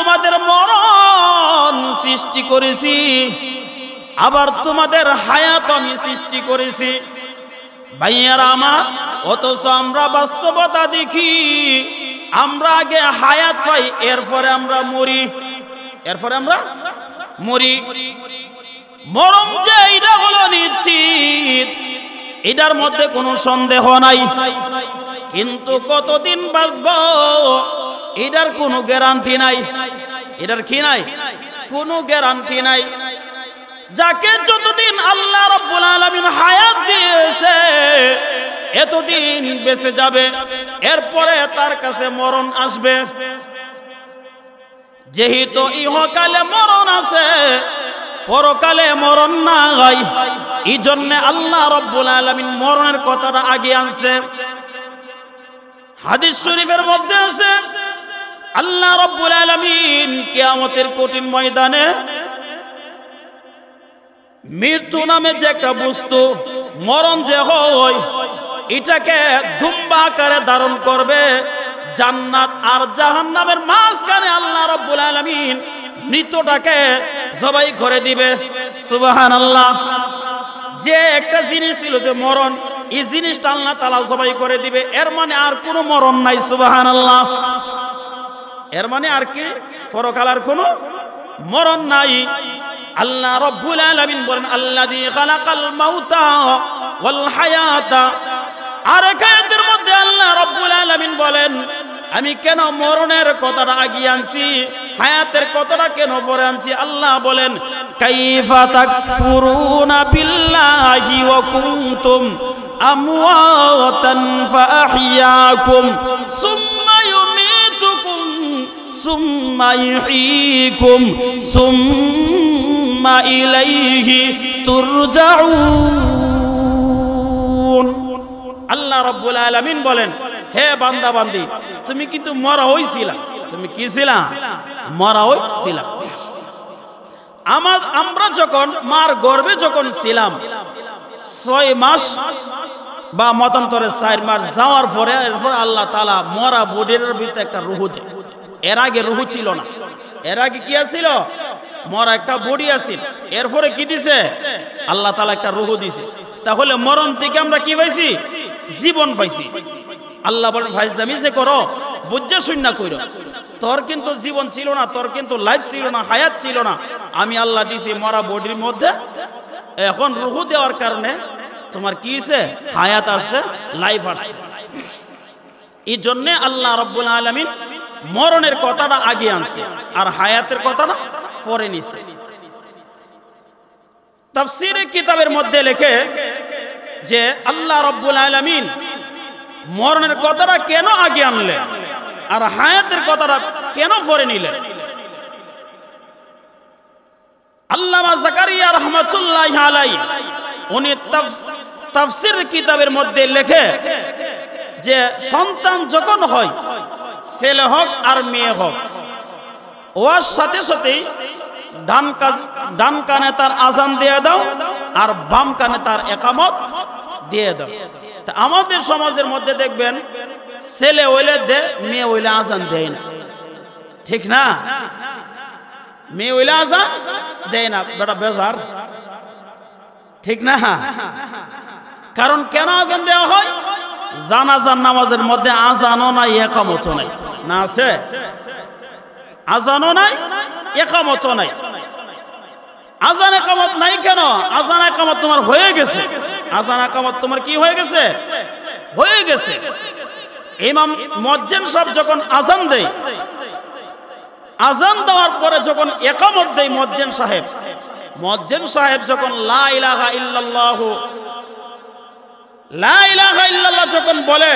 তোমাদের মরণ সৃষ্টি করেছি, আবার তোমাদের হায়াত আমি সৃষ্টি করেছি। ভাইয়ারা আমার, অথচ আমরা বাস্তবতা দেখি, আমরা আগে হায়াত পাই, এরপরে আমরা মরি, মরণ যে এটা হলো নিশ্চিত, এটার মধ্যে কোনো সন্দেহ নাই। কিন্তু কতদিন বাঁচব এটার কোনো গ্যারান্টি নাই। এটার কি নাই? কোনো গ্যারান্টি নাই। যাকে যতদিন আল্লাহ রাব্বুল আলামিন হায়াত দিয়েছে এতদিন বেঁচে যাবে, এরপরে তার কাছে মরণ আসবে। যেহেতু ইহকালে মরণ আছে, পরকালে মরণ নাই, এই জন্য আল্লাহ রাব্বুল আলামিন মরণের কথাটা আগে আনছে। হাদিস শরীফের মধ্যে আছে, আল্লাহ রাব্বুল আলামিন কিয়ামতের কঠিন ময়দানে মৃত্যু নামে যে একটা বস্তু, মরণ যে হয়, এটাকে দুম্বা আকারে ধারণ করবে। জান্নাত আর জাহান্নামের মাঝখানে আল্লাহ রাব্বুল আলামিন মৃতটাকে জবাই করে দিবে। সুবহানাল্লাহ। যে একটা জিনিস ছিল যে মরণ, এই জিনিসটা আল্লাহ তাআলা জবাই করে দিবে। এর মানে আর কোনো মরণ নাই। সুবহানাল্লাহ। এর মানে আর কি? পরকাল আর কোনো মরণ নাই। আল্লাহ রাব্বুল আলামিন বলেন, আল্লাযী খালাকাল মাউতা ওয়াল হায়াতা। আর আয়াতের মধ্যে আল্লাহ রাব্বুল আলামিন বলেন, আমি কেন মরণের কথাটা আগে আনছি, হায়াতের কথাটা কেন পরে আনছি? আল্লাহ বলেন, কাইফা তাকফুরুনা বিল্লাহি ওয়া কুনতুম আমওয়াতান ফাআহইয়াকুম সুম্মা ইউমীতুকুম সুম্মা ইহয়ীকুম সুম্মা ইলাইহি তুরজাউন। আল্লাহ রাব্বুল আলামিন বলেন, হে বান্দা বান্দি, তুমি কিন্তু মরা হইছিলা। তুমি কি ছিলা? মরা হইছিলা। আমরা যখন মার গর্ভে যখন ছিলাম, 6 মাস বা মতান্তরে 4 মাস যাওয়ার পরে এরপর আল্লাহ তাআলা মরা বডির ভিতরে একটা রূহ দেয়। এর আগে রূহ ছিল না। এর আগে কি আছিল? মরা একটা বডি আছিল। এরপরে কি দিছে? আল্লাহ তাআলা একটা রূহ দিছে। তাহলে মরণ থেকে আমরা কি পাইছি? জীবন পাইছি। আল্লাহ বলেন, ফাইজলামি যে করো, বুঝে শুননা কইরো। তোর কিন্তু জীবন ছিল না, তোর কিন্তু লাইফ ছিল না, হায়াত ছিল না। আমি আল্লাহ দিছি মরা বডির মধ্যে। এখন রূহ দেওয়ার কারণে তোমার কি হইছে? হায়াত আসছে, লাইফ আসছে। এই জন্য আল্লাহ রাব্বুল আলামিন মরণের কথাটা আগে আনছে আর হায়াতের কথাটা পরে নিছে। তাফসীরের কিতাবের মধ্যে লেখে যে আল্লাহ রাব্বুল আলামিন মরণের কথাটা কেন আগে আনলেন আর হায়াতের কথাটা কেন পরে নিলেন? আল্লামা জাকারিয়া রাহমাতুল্লাহি আলাইহি উনি তাফসীর কিতাবের মধ্যে লেখে যে সন্তান যখন হয়, ছেলে হোক আর মেয়ে হোক, ওর সাথে সাথেই ডান কানে তার আজান দিয়ে দাও আর বাম কানে তার ইকামত দিয়ে দাও। তা আমাদের সমাজের মধ্যে দেখবেন ছেলে হইলে দে, মেয়ে হইলে আজান দেয় না। ঠিক না? মেয়ে হইলে আজান দেয় না, বেটা বেজার। ঠিক না? কারণ কেন আজান দেওয়া হয়? জানাজার নামাজের মধ্যে আজানও নাই, ইকামতও নাই। না আছে? আজানও নাই, ইকামতও নাই। আজান ইকামত নাই কেন? আজান ইকামত তোমার হয়ে গেছে। আজান ইকামত তোমার কি হয়ে গেছে? হয়ে গেছে। ইমাম মুয়াজ্জিন সাহেব যখন আজান দেয়, আজান দেওয়ার পরে যখন ইকামত দেয় মুয়াজ্জিন সাহেব যখন লা ইলাহা ইল্লাল্লাহু লা ইলাহা ইল্লাল্লাহ যখন বলে,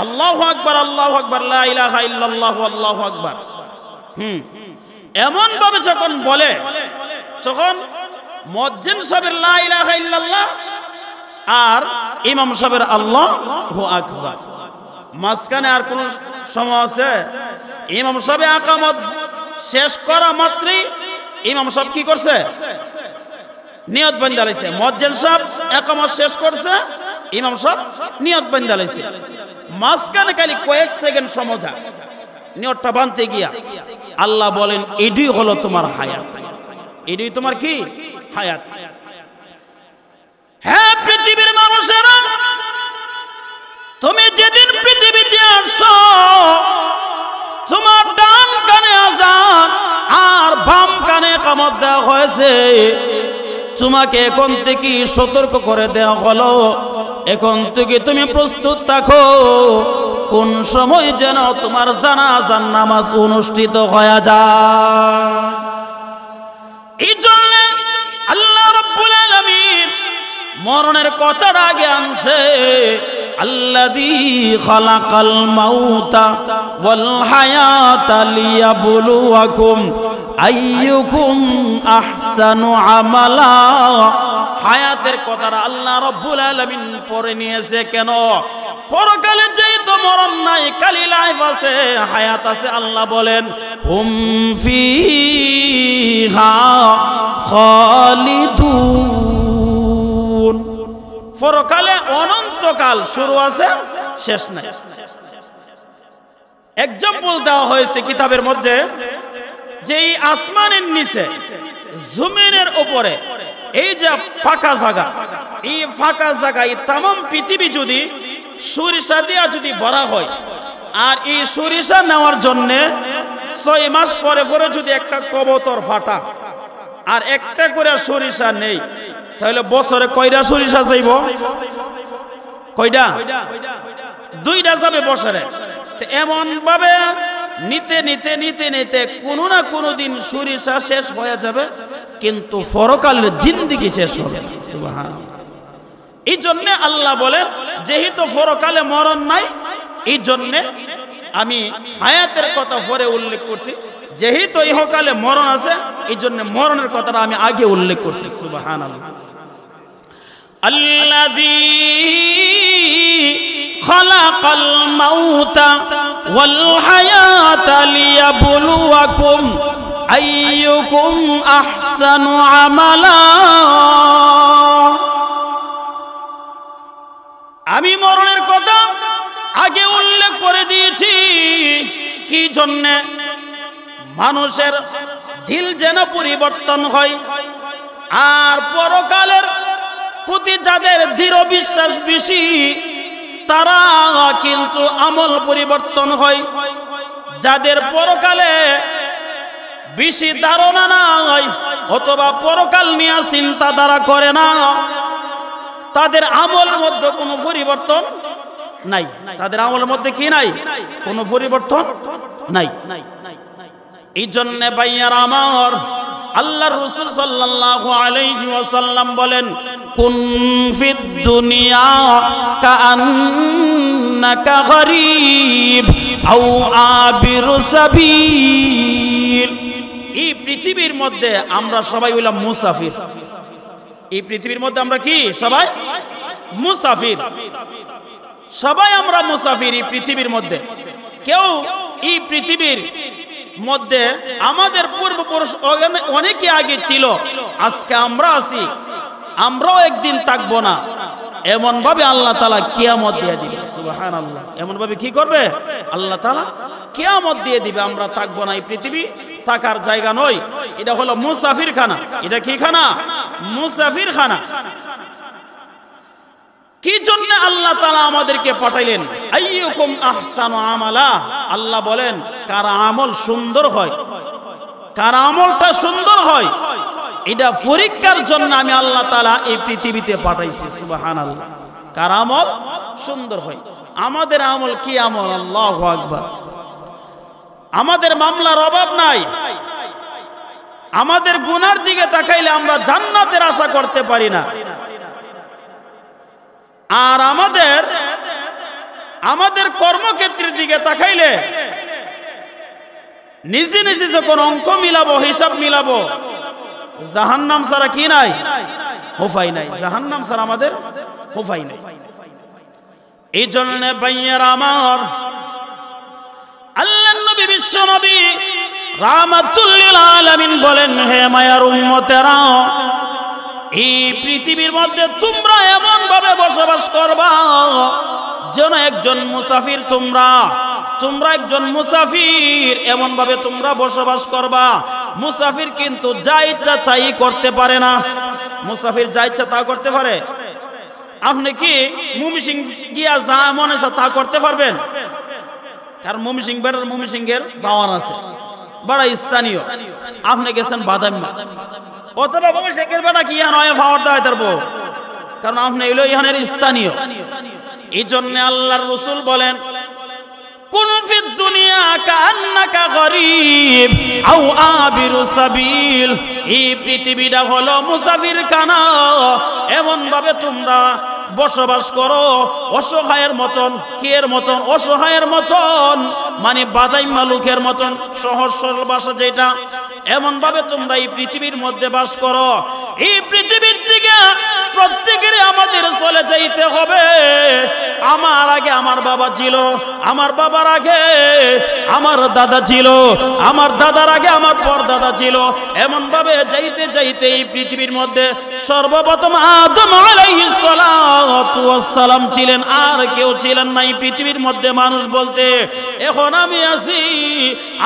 আল্লাহু আকবার আল্লাহু আকবার লা ইলাহা ইল্লাল্লাহু আল্লাহু আকবার, এমন ভাবে যখন বলে, তখন মুয়াজ্জিন সাহেবের লা ইলাহা ইল্লাল্লাহ আর ইমাম সাহেবের আল্লাহু আকবার, মাঝখানে আর কোন সময় আছে? ইমাম সাহেব ইকামত শেষ করা মাত্রই ইমাম সাহেব কি করছে? নিয়ত বান্দা লাইছে। মুয়াজ্জিন সাহেব ইকামত শেষ করছে, ইমাম সাহেব নিয়ত বান্দা লাইছে। মাঝখানে খালি কয়েক সেকেন্ড সময় যায়। নিয়তটা বাঁধতে গিয়া আল্লাহ বলেন এটাই হলো তোমার হায়াত, এটাই তোমার কি হায়াত। হ্যাঁ পৃথিবীর মানুষেরা, তুমি যেদিন পৃথিবীতে আসছো তোমার ডান কানে আযান আর বাম কানে ইকামত দেওয়া হয়েছে। তোমাকে এখন থেকে সতর্ক করে দেওয়া হলো, এখন থেকে তুমি প্রস্তুত থাকো কোন সময় যেন তোমার জানাজার নামাজ অনুষ্ঠিত হয়ে যায়। এই জন্য আল্লাহ রাব্বুল আলামিন মরণের কথাটা আগে আনছে, আল্লাযী খালাকাল মাউতা ওয়াল হায়াতা লিয়াবলুয়াকুম আইয়ুকুম আহসানু আমালা। হায়াতের কথাটা আল্লাহ রাব্বুল আলামিন পরে নিয়েছে কেন? পরকালে যেহেতু মরণ নাই, কালি লাইফ আছে, হায়াত আছে, আল্লাহ বলেন হুম ফিহা খালিদুন। পরকালে অনন্তকাল, শুরু আছে শেষ নাই। এক্সাম্পল দেওয়া হয়েছে কিতাবের মধ্যে যে এই আসমানের নিচে জমিনের উপরে এই যে ফাঁকা জায়গা, এই ফাঁকা জায়গা, এই তামাম পৃথিবী যদি সরিষা দিয়া যদি ভরা হয়, আর এই সরিষা নেওয়ার জন্য 6 মাস পরে পরে যদি একটা কবুতর ফাটা আর একটা করে সরিষা নেই, তাহলে বছরে কয়টা সরিষা যাইব? কয়টা? 2টা যাবে বছরে। এমন ভাবে নিতে নিতে নিতে নিতে কোনো না কোনো দিন সরিষা শেষ হয়ে যাবে, কিন্তু পরকালের জিন্দেগি শেষ হবে। সুবহানাল্লাহ। এই জন্য আল্লাহ বলেন যেহেতু পরকালে মরণ নাই, এই জন্য আমি হায়াতের কথা পরে উল্লেখ করছি। যেহেতু ইহকালে মরণ আছে, এই জন্য মরণের কথাটা আমি আগে উল্লেখ করছি। সুবহানাল্লাহ। আল্লাযী খালাকাল মাউতা ওয়াল হায়াতা লিয়াবলুয়াকুম আইয়ুকুম আহসানু আমালা। আমি মরণের কথা আগে উল্লেখ করে দিয়েছি, কি জন্য? মানুষের দিল যেন পরিবর্তন হয়, আর পরকালের প্রতি যাদের দৃঢ় বিশ্বাস বেশি তারা কিন্তু আমল পরিবর্তন হয়। যাদের পরকালে বেশি ধারণা নাই অথবা পরকাল নিয়ে চিন্তাধারা করে না, তাদের আমলের মধ্যে কোনো পরিবর্তন নাই। তাদের আমলের মধ্যে কি নাই? কোনো পরিবর্তন নাই। এই জন্য ভাইয়ার আমার, আল্লাহর রাসূল সাল্লাল্লাহু আলাইহি ওয়াসাল্লাম বলেন কুন ফিদ দুনিয়া কাআন্নাকা গরীব আও আবির সাবিল। এই পৃথিবীর মধ্যে আমরা সবাই হইলাম মুসাফির। এই পৃথিবীর মধ্যে আমরা কি? সবাই মুসাফির। সবাই আমরা মুসাফির এই পৃথিবীর মধ্যে। কেউ এই পৃথিবীর মধ্যে আমাদের পূর্বপুরুষ অনেকে আগে ছিল, আজকে আমরা আছি, আমরাও একদিন থাকবো না। এমন ভাবে আল্লাহ তাআলা কিয়ামত দিয়ে দিবে। সুবহানাল্লাহ। এমন ভাবে কি করবে? আল্লাহ তাআলা কিয়ামত দিয়ে দিবে। আমরা থাকবো না। এই পৃথিবী থাকার জায়গা নয়, এটা হলো মুসাফির খানা। এটা কি খানা? মুসাফির খানা। কি জন্য আল্লাহ তাআলা আমাদেরকে পাঠাইলেন? আইয়ুকুম আহসানু আমালা। আল্লাহ বলেন কার আমল সুন্দর হয়, কার আমলটা সুন্দর হয়, এটা পরীক্ষার জন্য আমি আল্লাহ তাআলা এই পৃথিবীতে পাঠাইছি। সুবহানাল্লাহ। কার আমল সুন্দর হয়। আমাদের আমল কি আমল? আল্লাহু আকবার। আমাদের মামলার অভাব নাই। আমাদের গুনার দিকে তাকাইলে আমরা জান্নাতের আশা করতে পারি না। আর আমাদের কর্মক্ষেত্রের দিকে তাকাইলে নিজে নিজে যখন অঙ্ক মিলাবো, হিসাব মিলাবো, জাহান্নাম ছাড়া কি নাই? উপায় নাই। জাহান্নাম ছাড়া আমাদের উপায় নাই। এই জন্য ভাইয়েরা আমার, আল্লাহর নবী বিশ্ব নবী রাহমাতুল লিল আলামিন বলেন, হে মায়ার উম্মতেরা, এই পৃথিবীর মধ্যে তোমরা এমন ভাবে বসবাস করবা যেন একজন মুসাফির তোমরা। তোমরা একজন মুসাফির, এমন ভাবে তোমরা বসবাস করবা। মুসাফির কিন্তু যা ইচ্ছা চাই করতে পারে না। মুসাফির যা ইচ্ছা তা করতে পারে? আপনি কি ময়মনসিং গিয়া যা মনে চায় তা করতে পারবেন? কারণ ময়মনসিংহের বাওয়ান আছে, বড় স্থানীয়। আপনি গেছেন বাদাইম্মা, অথবা ময়মনসিংহের বেটা কি নয় পাওয়ার দেওয়া তার বউ, কারণ আপনি এলো ইহানের স্থানীয়। এই জন্য আল্লাহর রাসূল বলেন, কুন ফিদ দুনিয়া কান্নাকা গরীব আও আবিরু সাবিল। এই পৃথিবীটা হলো মুসাফির খানা, এমন ভাবে তোমরা বসবাস করো অসহায়ের মতন। কের মতন? অসহায়ের মতন, মানে বাদাইম্মা লোকের মতন, সহজ সরল ভাষা যেটা। এমন ভাবে তোমরা এই পৃথিবীর মধ্যে বাস করো। এই পৃথিবীর দিকে প্রত্যেকেরই আমাদের চলে যাইতে হবে। আমার আগে আমার বাবা ছিল, আমার বাবার আগে আমার দাদা ছিল, আমার দাদার আগে আমার পরদাদা ছিল। এমন ভাবে যাইতে যাইতে এই পৃথিবীর মধ্যে সর্বপ্রথম আদম আলাইহিস সালাতু ওয়াস সালাম ছিলেন, আর কেউ ছিলেন না এই পৃথিবীর মধ্যে মানুষ বলতে। এখন আমি আছি,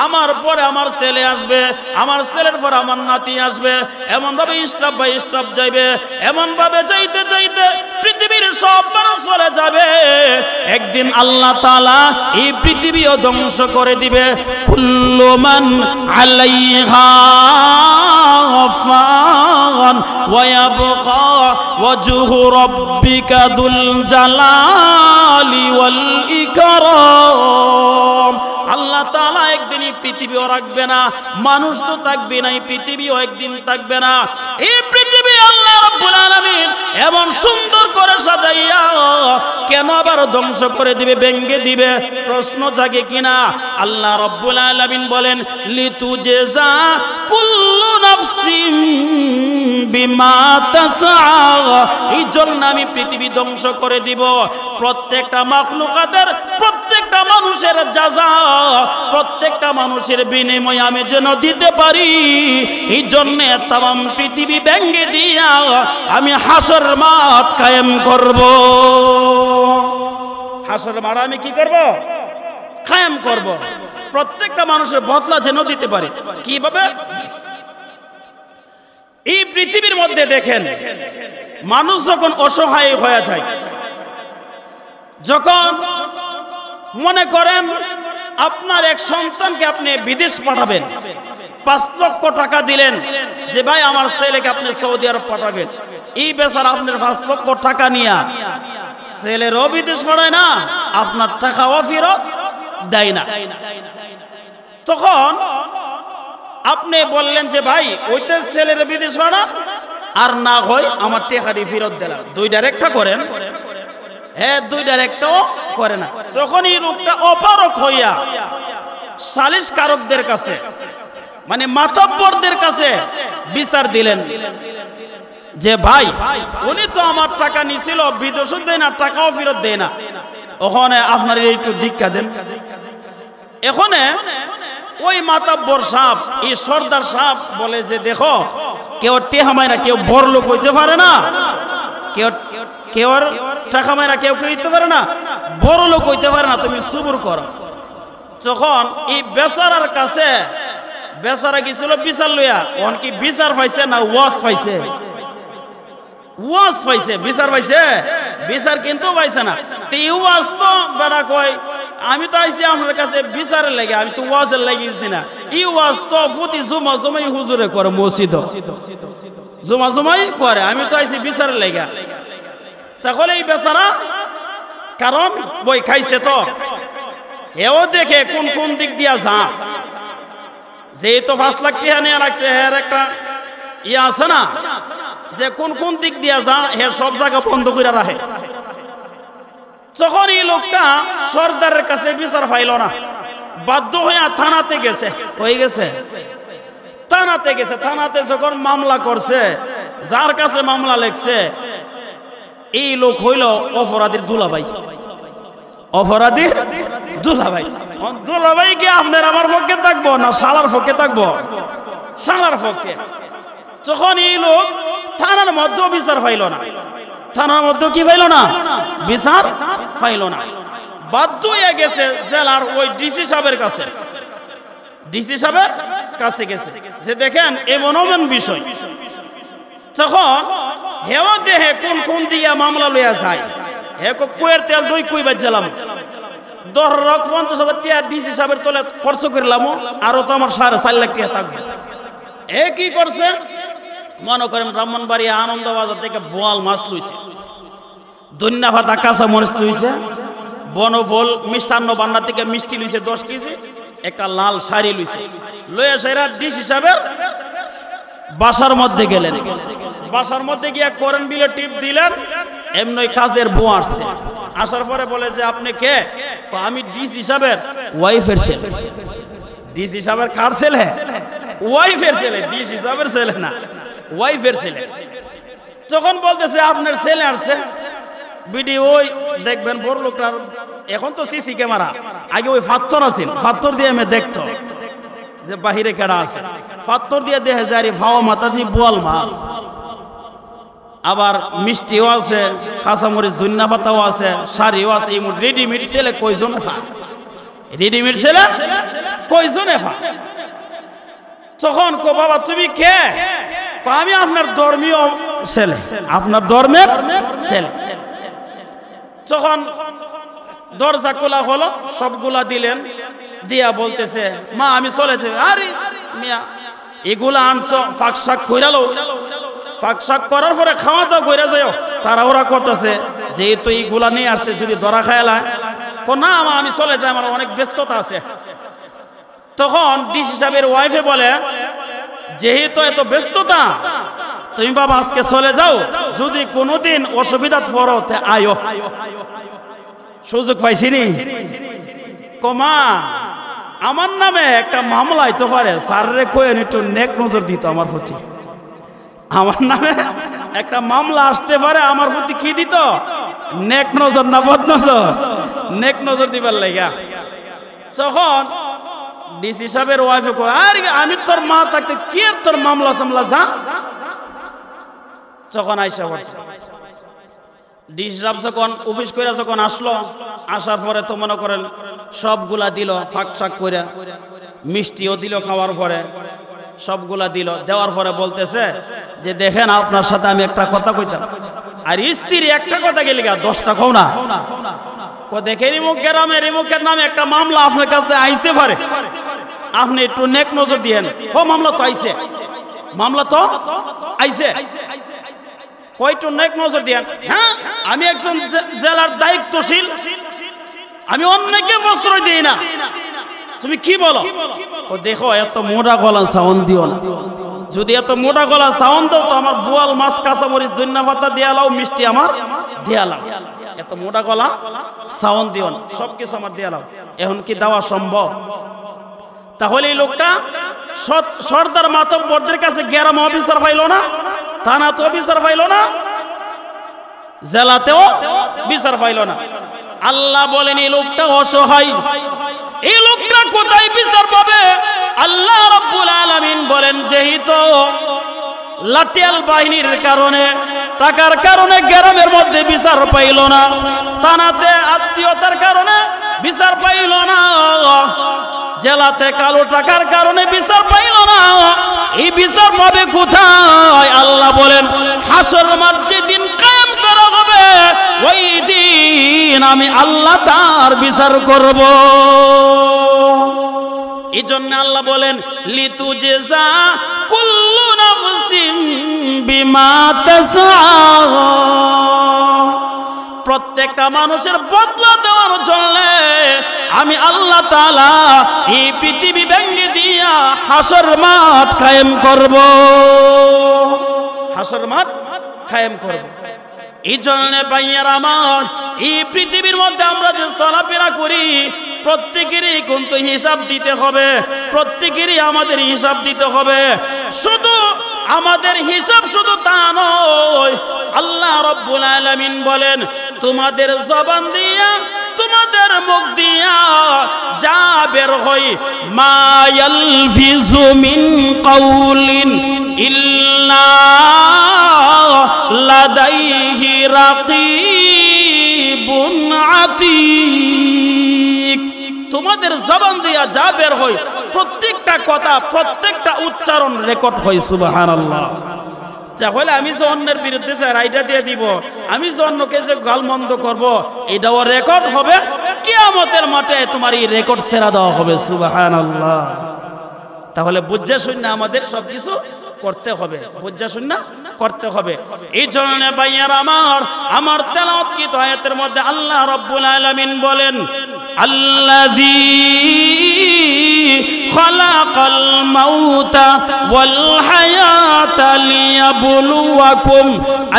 আমার পরে আমার ছেলে আসবে, আমার ছেলের পর আমার নাতি আসবে, এমন ভাবে স্টপ বাই স্টপ যাইবে। এমন ভাবে যাইতে যাইতে পৃথিবীর সব মানুষ চলে যাবে। একদিন আল্লাহ তাআলা এই পৃথিবীও ধ্বংস করে দিবে। কুল্লু মান আলাইহা ফান ওয়া ইয়াবকা ওয়াজহু রাব্বিকা দুল জালালি ওয়াল ইকরাম। আল্লাহ তাআলা একদিন এই পৃথিবীও রাখবে না, মানুষ তো থাকবে না, এই পৃথিবীও একদিন থাকবে না। এই পৃথিবী আল্লাহ রাব্বুল আলামিন এমন সুন্দর করে সাজাইয়া কেন আবার ধ্বংস করে দিবে, ভেঙে দিবে? প্রশ্ন জাগে কিনা? আল্লাহ রাব্বুল আলামিন বলেন, লিতুজা কুল্লু নাফসিন বিমা তাসআ। এই জন্য আমি পৃথিবী ধ্বংস করে দিব। প্রত্যেকটা মাখলুকাতের, প্রত্যেকটা মানুষের জাযা, প্রত্যেকটা মানুষের বিনিময় আমি যেন দিতে পারি। এই জন্য তাম পৃথিবী ভেঙে দিয়া আমি হাসর মাঠ কায়েম করব। হাসর মাঠ আমি কি করব? কায়েম করব। প্রত্যেকটা মানুষের বদলা যেন দিতে পারি। কিভাবে? এই পৃথিবীর মধ্যে দেখেন, মানুষ যখন অসহায় হয়ে যায়, যখন মনে করেন আপনার এক সন্তানকে আপনি বিদেশ পাঠাবেন, 5 লক্ষ টাকা দিলেন যে ভাই আমার ছেলেকে আপনি সৌদি আরব পাঠাবেন। এই বেচারা আপনার 5 লক্ষ টাকা নিয়ে ছেলেরও বিদেশ পাঠায় না, আপনার টাকাও ফেরত দেয় না। তখন আপনি বললেন যে ভাই ওইটা ছেলের বিদেশ পাঠা, আর না হয় আমার টাকাটি ফেরত দিলাম। দুইটার একটা করেন? হ্যাঁ, দুইটার একটাও করে না। তখন এই লোকটা অপারক হইয়া সালিশ কারকদের কাছে, মানে মাতব্বরদের কাছে বিচার দিলেন যে ভাই উনি তো আমার টাকা নিছিল, বিদেশও দেয় না, টাকাও ফেরত দেয় না, ওখানে আপনার একটু দীক্ষা দেন। এখানে ওই মাতব্বর সাহেব, এই সর্দার সাহেব বলে যে দেখো, কেউ টেহা মাইরা কেউ বড় লোক হইতে পারে না, কেউ টাকা মাইরা কেউ হইতে পারে না, বড় লোক হইতে পারে না, তুমি সবুর করো। যখন এই বেচারার কাছে, বেচারা গেছিল বিচার লইয়া, ওন কি বিচার পাইছে না ওয়াজ পাইছে? ওয়াজ পাইছে, বিচার পাইছে? বিচার কিন্তু পাইছে না। তো এই ওয়াজ তো বেড়া কয় আমি তো আইছি আপনার কাছে বিচারের লাগে, আমি তো ওয়াজের লাগিয়েছি না। এই ওয়াজ তো প্রতি জুমা জমাই হুজুরে করে, মসজিদ জুমা জমাই করে, আমি তো আইছি বিচারের লাগে। তাহলে এই বেচারা, কারণ বই খাইছে তো, এও দেখে কোন কোন দিক দিয়া যা, যেহেতু 5 লাখ টাকা নিয়ে রাখছে, এর একটা ইয়ে আছে না, যে কোন কোন দিক দিয়া যা, এর সব জায়গা বন্ধ করে রাখে। যখন এই লোকটা সর্দারের কাছে বিচার পাইল না, বাধ্য হইয়া থানাতে গেছে। হয়ে গেছে থানাতে গেছে। থানাতে যখন মামলা করছে, যার কাছে মামলা লেখছে এই লোক হইল অপরাধীর দুলাভাই। অপরাধীর দুলাভাই। দুলাভাই কি আপনার আমার পক্ষে থাকবো না শালার পক্ষে থাকবো? শালার পক্ষে। যখন এই লোক থানার মধ্যেও বিচার পাইল না, থানার মধ্যেও কি পাইল না? বিচার পাইল না। বাধ্য হয়ে গেছে জেলার ওই ডিসি সাহেবের কাছে, ডিসি সাহেবের কাছে গেছে যে দেখেন এমন এমন বিষয়। তখন হেও দেহে কোন কোন দিয়া মামলা লইয়া যায়, হে কুয়ের তেল দই কুই বাজলাম 50,000 টাকা ডিসি সাহেবের তোলে খরচ করলাম, আরো তো আমার 4.5 লাখ টাকা থাকবে। এ কি করছে মনে করেন ব্রাহ্মণবাড়িয়া আনন্দবাজার থেকে বোয়াল মাছ লইছে, ধন্যা পাতা কাঁচা মরিচ লইছে, বনফল মিষ্টান্ন ভান্ডার থেকে মিষ্টি লইছে 10 কেজি, একটা লাল শাড়ি লইছে, লইয়া সেরা ডিসি সাহেবের বাসার মধ্যে গেলেন। বাসার মধ্যে গিয়ে কারেন্ট বিলে টিপ দিলেন, এমনি কাজের বউ আসছে। আসার পরে বলে যে আপনি কে? আমি ডিসি সাহেবের ওয়াইফের ছেলে। ডিসি সাহেবের কার ছেলে? ওয়াইফের ছেলে, ডিসি সাহেবের ছেলে না, ওয়াইফের ছেলে। তখন বলতেছে আপনার ছেলে আসছে, বিডি ওই দেখবেন বড় লোকটার, এখন তো সিসি ক্যামেরা, আগে ওই পাথর আছে, পাথর দিয়ে আমি দেখতো যে বাহিরে কেডা আছে, পাথর দিয়ে দেখে যায় ভাও মাতাজি বোয়াল মাছ, আবার মিষ্টিও আছে, কাঁচামরিচ ধন্যা পাতাও আছে, শাড়িও আছে। রেডিমেড ছেলে কয়জনে ফা? রেডিমেড ছেলে কয়জনে ফা? তখন কো বাবা তুমি কে? আমি আপনার ধর্মীয় ছেলে, আপনার ধর্মের ছেলে। তখন দরজা খোলা হলো, সবগুলা দিলেন, দিয়া বলতেছে মা আমি চলেছে। আরে মিয়া এগুলা আনছো ফাঁক শাক কইরালো, ফাঁক শাক করার পরে খাওয়া দাওয়া কইরা যাও। তারা ওরা করতেছে যেহেতু এইগুলা নিয়ে আসছে যদি ধরা খায়ালা, না মা আমি চলে যাই, আমার অনেক ব্যস্ততা আছে। তখন ডিসি সাহেবের ওয়াইফে বলে যেহেতু এত ব্যস্ততা তুমি বাবা আজকে চলে যাও, যদি কোনোদিন অসুবিধা পড়ো তে আয়ো। সুযোগ পাইছি নি কমা আমার নামে একটা মামলা হইতে পারে, স্যাররে কয়েন একটু নেক নজর দিত আমার প্রতি। আমার নামে একটা মামলা আসতে পারে, আমার প্রতি কি দিত? নেক নজর না বদ নজর? নেক নজর দিবার লাগা। তখন ডিসি সাহেবের ওয়াইফে কয় আরে আমি তোর মা থাকতে কি আর তোর মামলা সামলা যা। তখন আইসা বসে ডিসি সাহেব যখন অফিস করে যখন আসলো, আসার পরে তো মনে করেন সবগুলা দিল ফাঁক শাক করে, মিষ্টিও দিল খাওয়ার পরে, সবগুলা দিল। দেওয়ার পরে বলতেছে যে দেখেন আপনার সাথে আমি একটা কথা কইতাম, আর স্ত্রী একটা কথা গেলি 10টা কও না। দেখে রিমুখের নামে একটা মামলা আপনার কাছে আইতে পারে, আপনি একটু নেক নজর দিয়েন। ও মামলা তো আইছে, মামলা তো আইছে, কয়টু নেক নজর দিয়েন। হ্যাঁ আমি একজন জেলার দায়িত্বশীল, আমি অন্যকে প্রশ্রয় দিই না। তুমি কি বলো? দেখো এত মোটা গলা সাউন্ড দিও না, যদি এত মোটা গলা সাউন্ড দাও তো আমার বোয়াল মাছ কাঁচামরিচ ধন্যা পাতা দিয়ালাও, মিষ্টি আমার দিয়ালাও, এত মোটা গলা সাউন্ড দিও না, সবকিছু আমার দিয়ালাও। এখন কি দেওয়া সম্ভব? তাহলে এই লোকটা সর্দার মাতব্বরদের কাছে গ্রাম অফিসার পাইল না, থানা তো অফিসার পাইল না, জেলাতেও বিচার পাইল না। আল্লাহ বলেন এই লোকটা অসহায়, এই লোকটা কোথায় বিচার পাবে? আল্লাহ রাব্বুল আলামিন বলেন যেহেতু লাঠিয়াল বাহিনীর কারণে, টাকার কারণে গ্রামের মধ্যে বিচার পাইল না, থানাতে আত্মীয়তার কারণে বিচার পাইল না, জেলাতে কালো টাকার কারণে বিচার পাইল না, এই বিচার পাবে কোথায়? আল্লাহ বলেন হাসর মাঠ যেদিন কায়েম করা হবে ওই দিন আমি আল্লাহ তার বিচার করব। এই জন্য আল্লাহ বলেন লিতুজা কুল্লু নাফসিন বিমা তাসআ, প্রত্যেকটা মানুষের বদলা দেওয়ার জন্য আমি আল্লাহ তাআলা এই পৃথিবী ভেঙে দিয়া হাসর মাঠ কায়েম করব, হাসর মাঠ কায়েম করব। এই জন্য ভাইয়ারা আমার, এই পৃথিবীর মধ্যে আমরা যে চলাফেরা করি প্রত্যেকেরই কিন্তু হিসাব দিতে হবে, প্রত্যেকেরই আমাদের হিসাব দিতে হবে। শুধু আমাদের হিসাব শুধু তা নয়, আল্লাহ রাব্বুল আলামিন বলেন তোমাদের জবান দিয়া, তোমাদের মুখ দিয়া যা বের হয়, মা ইয়ালফিজু মিন কাউলিন ইল্লা লাদাইহি রাকিবুন আতীদ, তোমাদের জবান দিয়া যা বের হয় প্রত্যেকটা কথা প্রত্যেকটা উচ্চারণ রেকর্ড হয় সুবহানাল্লাহ। তাহলে আমি যে অন্যের বিরুদ্ধে রাইটা দিয়ে দিব, আমি যে অন্যকে যে গালমন্দ করব, এটাও রেকর্ড হবে। কিয়ামতের মাঠে তোমার এই রেকর্ড ছেড়া দেওয়া হবে সুবহানাল্লাহ। তাহলে বুঝা শুনে আমাদের সবকিছু করতে হবে, বুঝা শুনে করতে হবে। এই জন্য ভাইয়ারা আমার তেলাওয়াতকৃত আয়াতের মধ্যে আল্লাহ রাব্বুল আলামিন বলেন, আল্লাযী খালাকাল মাউতা ওয়াল হায়াতা লিয়াবলুয়াকুম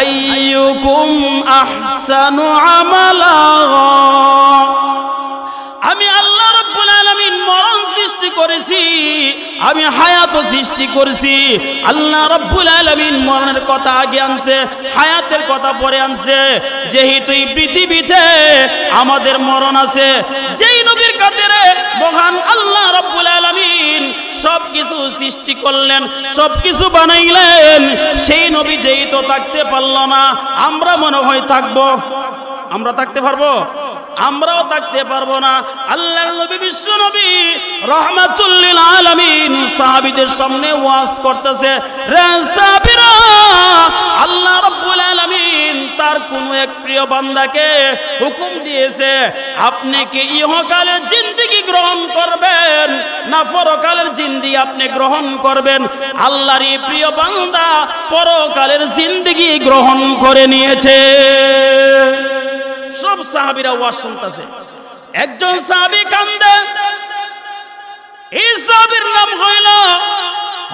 আইয়ুকুম আহসানু আমালা। আমি আল্লাহ রাব্বুল আলামিন মরণ সৃষ্টি করেছি, আমি হায়াত সৃষ্টি করেছি। আল্লাহ রাব্বুল আলামিন মরণের কথা আগে আনছে, হায়াতের কথা পরে আনছে। যেহেতু এই পৃথিবীতে আমাদের মরণ আছে, যেই নবীর খাতিরে মহান আল্লাহ রাব্বুল আলামিন সবকিছু সৃষ্টি করলেন, সবকিছু বানাইলেন, সেই নবী যেহেতু থাকতে পারল না, আমরা মনে হয় থাকবো? আমরা থাকতে পারবো? আমরাও থাকতে পারবো না। আল্লাহর নবী বিশ্ব নবী রাহমাতুল লিল আলামিন সাহাবীদের সামনে ওয়াজ করতেছে, রে সাহাবীরা, আল্লাহ রাব্বুল আলামিন তার কোন এক প্রিয় বান্দাকে হুকুম দিয়েছে, আপনি কি ইহকালের জিন্দেগি গ্রহণ করবেন না পরকালের জিন্দেগি আপনি গ্রহণ করবেন? আল্লাহর এই প্রিয় বান্দা পরকালের জিন্দেগি গ্রহণ করে নিয়েছে। সব সাহাবীরা ওয়াজ শুনতেছে, একজন সাহাবী কান্দে। এই সাহাবীর নাম হইল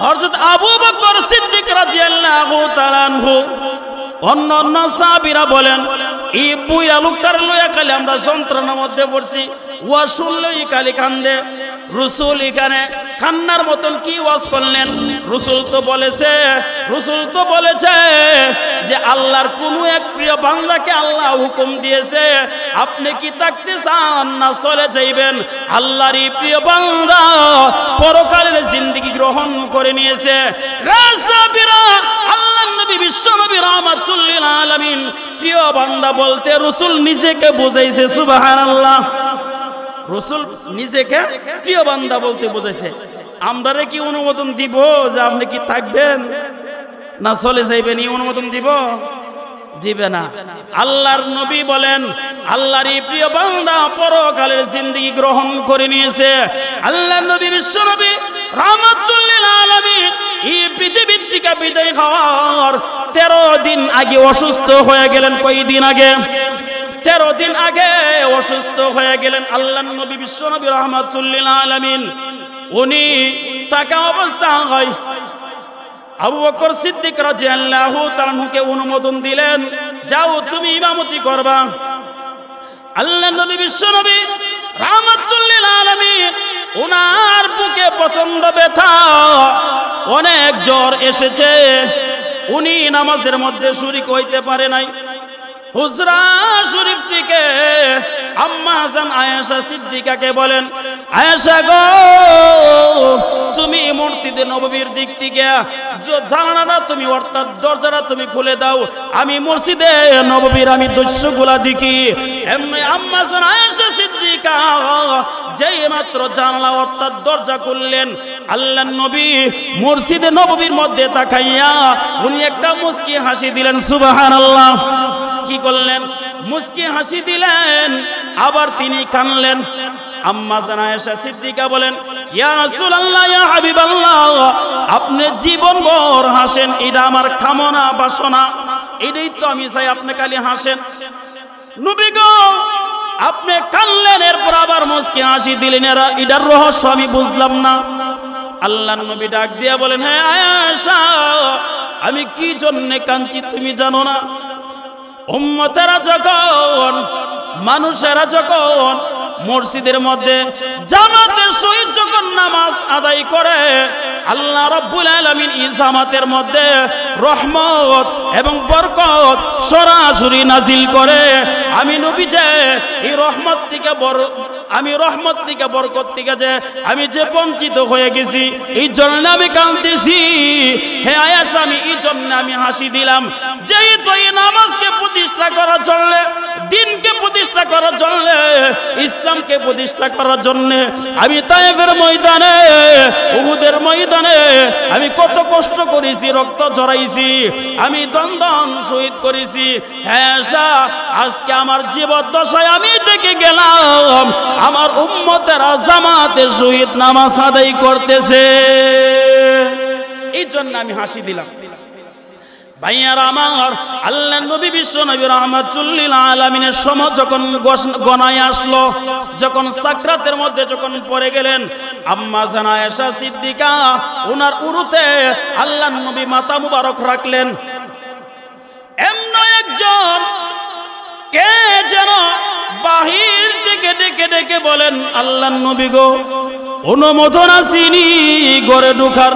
হযরত আবু বকর সিদ্দিক রাদিয়াল্লাহু তাআলা আনহু। অন্য সাহাবীরা বলেন, এই বুইরা লোকটার লইয়া খালি আমরা যন্ত্রণার মধ্যে পড়ছি, ওয়াজ শুনলেই খালি কান্দে। রাসূল এখানে কান্নার মতন কি ওয়াজ করলেন? রাসূল তো বলেছে যে আল্লাহর কোন এক প্রিয় বান্দাকে আল্লাহ হুকুম দিয়েছে, আপনি কি থাকতে চান না চলে যাইবেন? আল্লাহর এই প্রিয় বান্দা পরকালের জিন্দেগি গ্রহণ করে নিয়েছে। রাসূলরা আল্লাহর নবী বিশ্ব নবী রাহমাতুল লিল আলামিন প্রিয় বান্দা বলতে রাসূল নিজেকে বোঝাইছে সুবহানাল্লাহ। রাসূল নিজেকে প্রিয় বান্দা বলতে বোঝাইছে। আমরারে কি অনুমোদন দিব যে আপনি কি থাকবেন না চলে যাইবেন? এই অনুমোদন দিবে না। আল্লাহর নবী বলেন, আল্লাহর এই প্রিয় বান্দা পরকালের জিন্দেগি গ্রহণ করে নিয়েছে। আল্লাহর নবী বিশ্ব নবী রাহমাতুল লিল আলামিন এই পৃথিবী থেকে বিদায় হওয়ার 13 দিন আগে অসুস্থ হয়ে গেলেন। কয়দিন আগে? 13 দিন আগে অসুস্থ হয়ে গেলেন আল্লাহর নবী বিশ্ব নবী রাহমাতুল লিল আলামিন। উনি থাকা অবস্থা হয় আবু বকর সিদ্দিক রাদিয়াল্লাহু তাআলাকে অনুমোদন দিলেন, যাও তুমি ইমামতি করবা। আল্লাহর নবী বিশ্ব নবী রাহমাতুল লিল আলামিন ওনার বুকে প্রচন্ড ব্যথা, অনেক জ্বর এসেছে, উনি নামাজের মধ্যে শরীক হইতে পারে নাই। হুজরা শরীফ থেকে আম্মা জান আয়েশা সিদ্দিকাকে বলেন, আয়েশা গো, তুমি মসজিদে নববীর দিক থেকে জানালাটা তুমি অর্থাৎ দরজাটা তুমি খুলে দাও, আমি মসজিদে নববীর আমি দৃশ্যগুলা দেখি। এমনি আম্মা জান আয়েশা সিদ্দিকা যেই মাত্র জানলা অর্থাৎ দরজা খুললেন, আল্লাহর নবী মসজিদে নববীর মধ্যে তাকাইয়া উনি একটা মুস্কি হাসি দিলেন সুবহানাল্লাহ। কি করলেন? মুস্কি হাসি দিলেন, আবার তিনি কানলেন। আম্মা জান আয়েশা সিদ্দিকা বলেন, ইয়া রাসূলুল্লাহ, ইয়া হাবিবাল্লাহ, আপনি জীবনভর হাসেন, এটা আমার কামনা বাসনা, এটাই তো আমি চাই আপনি খালি হাসেন। নবী গো, আপনি কানলেন, এরপর আবার মুস্কি হাসি দিলেন, এটার রহস্য আমি বুঝলাম না। আল্লাহর নবী ডাক দিয়া বলেন, হ্যাঁ আয়েশা, আমি কি জন্য কাঁদছি তুমি জানো না? উম্মতেরা যখন, মানুষেরা যখন মসজিদের মধ্যে জামাতের সহিত যখন নামাজ আদায় করে, আল্লাহ রাব্বুল আলামিন এই জামাতের মধ্যে রহমত এবং বরকত সরাসরি নাজিল করে। আমি নবী যে এই রহমত থেকে বরকত থেকে যে আমি যে বঞ্চিত হয়ে গেছি, এই জন্য আমি কাঁদতেছি। হে আয়েশা, আমি এই জন্য আমি হাসি দিলাম, যেহেতু এই নামাজকে প্রতিষ্ঠা প্রতিষ্ঠা করার জন্য, দিনকে প্রতিষ্ঠা করার জন্য, ইসলামকে প্রতিষ্ঠা করার জন্য আমি তায়েফের ময়দানে, উহুদের ময়দানে আমি কত কষ্ট করেছি, রক্ত ঝরাইছি, আমি দন্দন শহীদ করেছি। হ্যাঁ শাহ, আজকে আমার জীবদ্দশায় আমি দেখে গেলাম আমার উম্মতেরা জামাতে শহীদ নামাজ আদায় করতেছে। এই জন্য আমি হাসি দিলাম। ভাইয়ারা আমার, আল্লাহ নবী বিশ্ব নবী রাহমাতুল লিল আলামিনের সময় যখন গনায় আসলো, যখন সাকরাতের মধ্যে যখন পড়ে গেলেন, আম্মা জান আয়েশা সিদ্দিকা ওনার উরুতে আল্লাহ নবী মাথা মুবারক রাখলেন। এমন একজন কে যেন বাহির থেকে ডেকে ডেকে বলেন, আল্লাহ নবী গো, অনুমোদন আসেনি ঘরে ঢোকার,